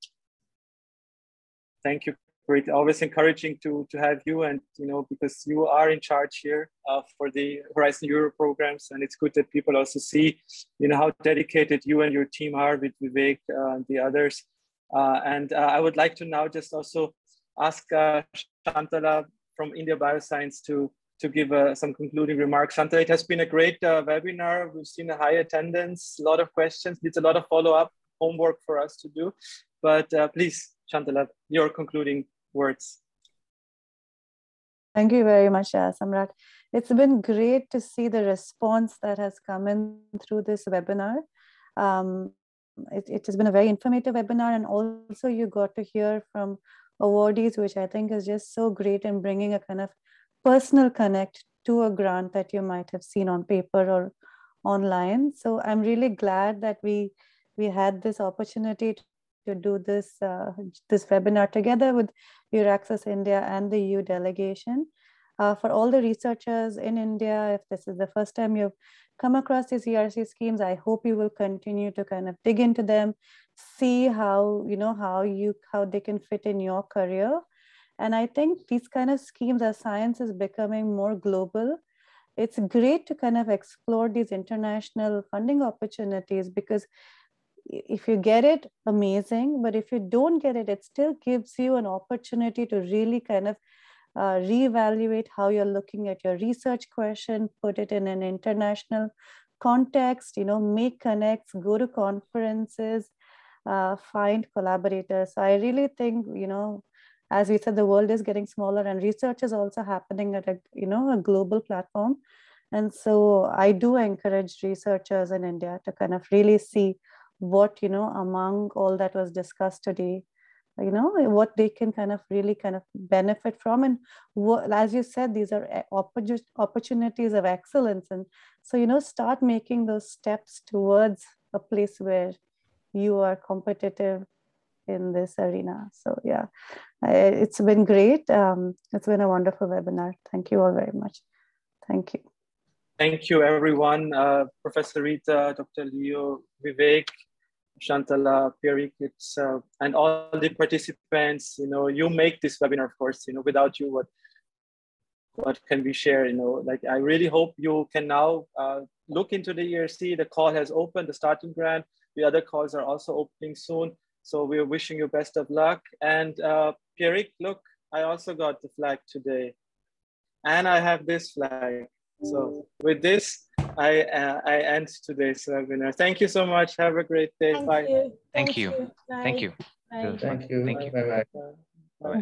Thank you. It's always encouraging to have you, and because you are in charge here for the Horizon Europe programs, and it's good that people also see how dedicated you and your team are with Vivek and the others. And I would like to now just also ask Shantala from India Bioscience to give some concluding remarks. Shantala, it has been a great webinar. We've seen a high attendance, a lot of questions. It's a lot of follow-up homework for us to do. But please, Shantala, your concluding words. Thank you very much, Samrat. It's been great to see the response that has come in through this webinar. It has been a very informative webinar, and also you got to hear from awardees, which I think is just so great in bringing a kind of personal connect to a grant that you might have seen on paper or online. So I'm really glad that we had this opportunity to do this webinar together with Euraccess India and the EU delegation. For all the researchers in India, if this is the first time you've come across these ERC schemes, I hope you will continue to kind of dig into them, see how they can fit in your career. And I think these kind of schemes, as science is becoming more global, it's great to kind of explore these international funding opportunities, because if you get it, amazing. But if you don't get it, it still gives you an opportunity to really kind of reevaluate how you're looking at your research question, put it in an international context, make connects, go to conferences, find collaborators. So I really think, as we said, the world is getting smaller, and research is also happening at a global platform. And so I do encourage researchers in India to kind of really see what, among all that was discussed today, what they can kind of really kind of benefit from. And what, as you said, these are opportunities of excellence. And so, start making those steps towards a place where you are competitive in this arena. So yeah, it's been great. It's been a wonderful webinar. Thank you all very much. Thank you. Thank you, everyone. Professor Rita, Dr. Leo, Vivek, Shantala, Pierik, and all the participants. You make this webinar, of course. Without you, what can we share? Like, I really hope you can now look into the ERC. The call has opened, the starting grant. The other calls are also opening soon. So we're wishing you best of luck. And Pierik, look, I also got the flag today. And I have this flag. So with this, I end today's webinar. Thank you so much. Have a great day. Thank Bye. you. Thank you. Bye. Thank you. Bye. Thank you. Thank you. Bye-bye. Bye.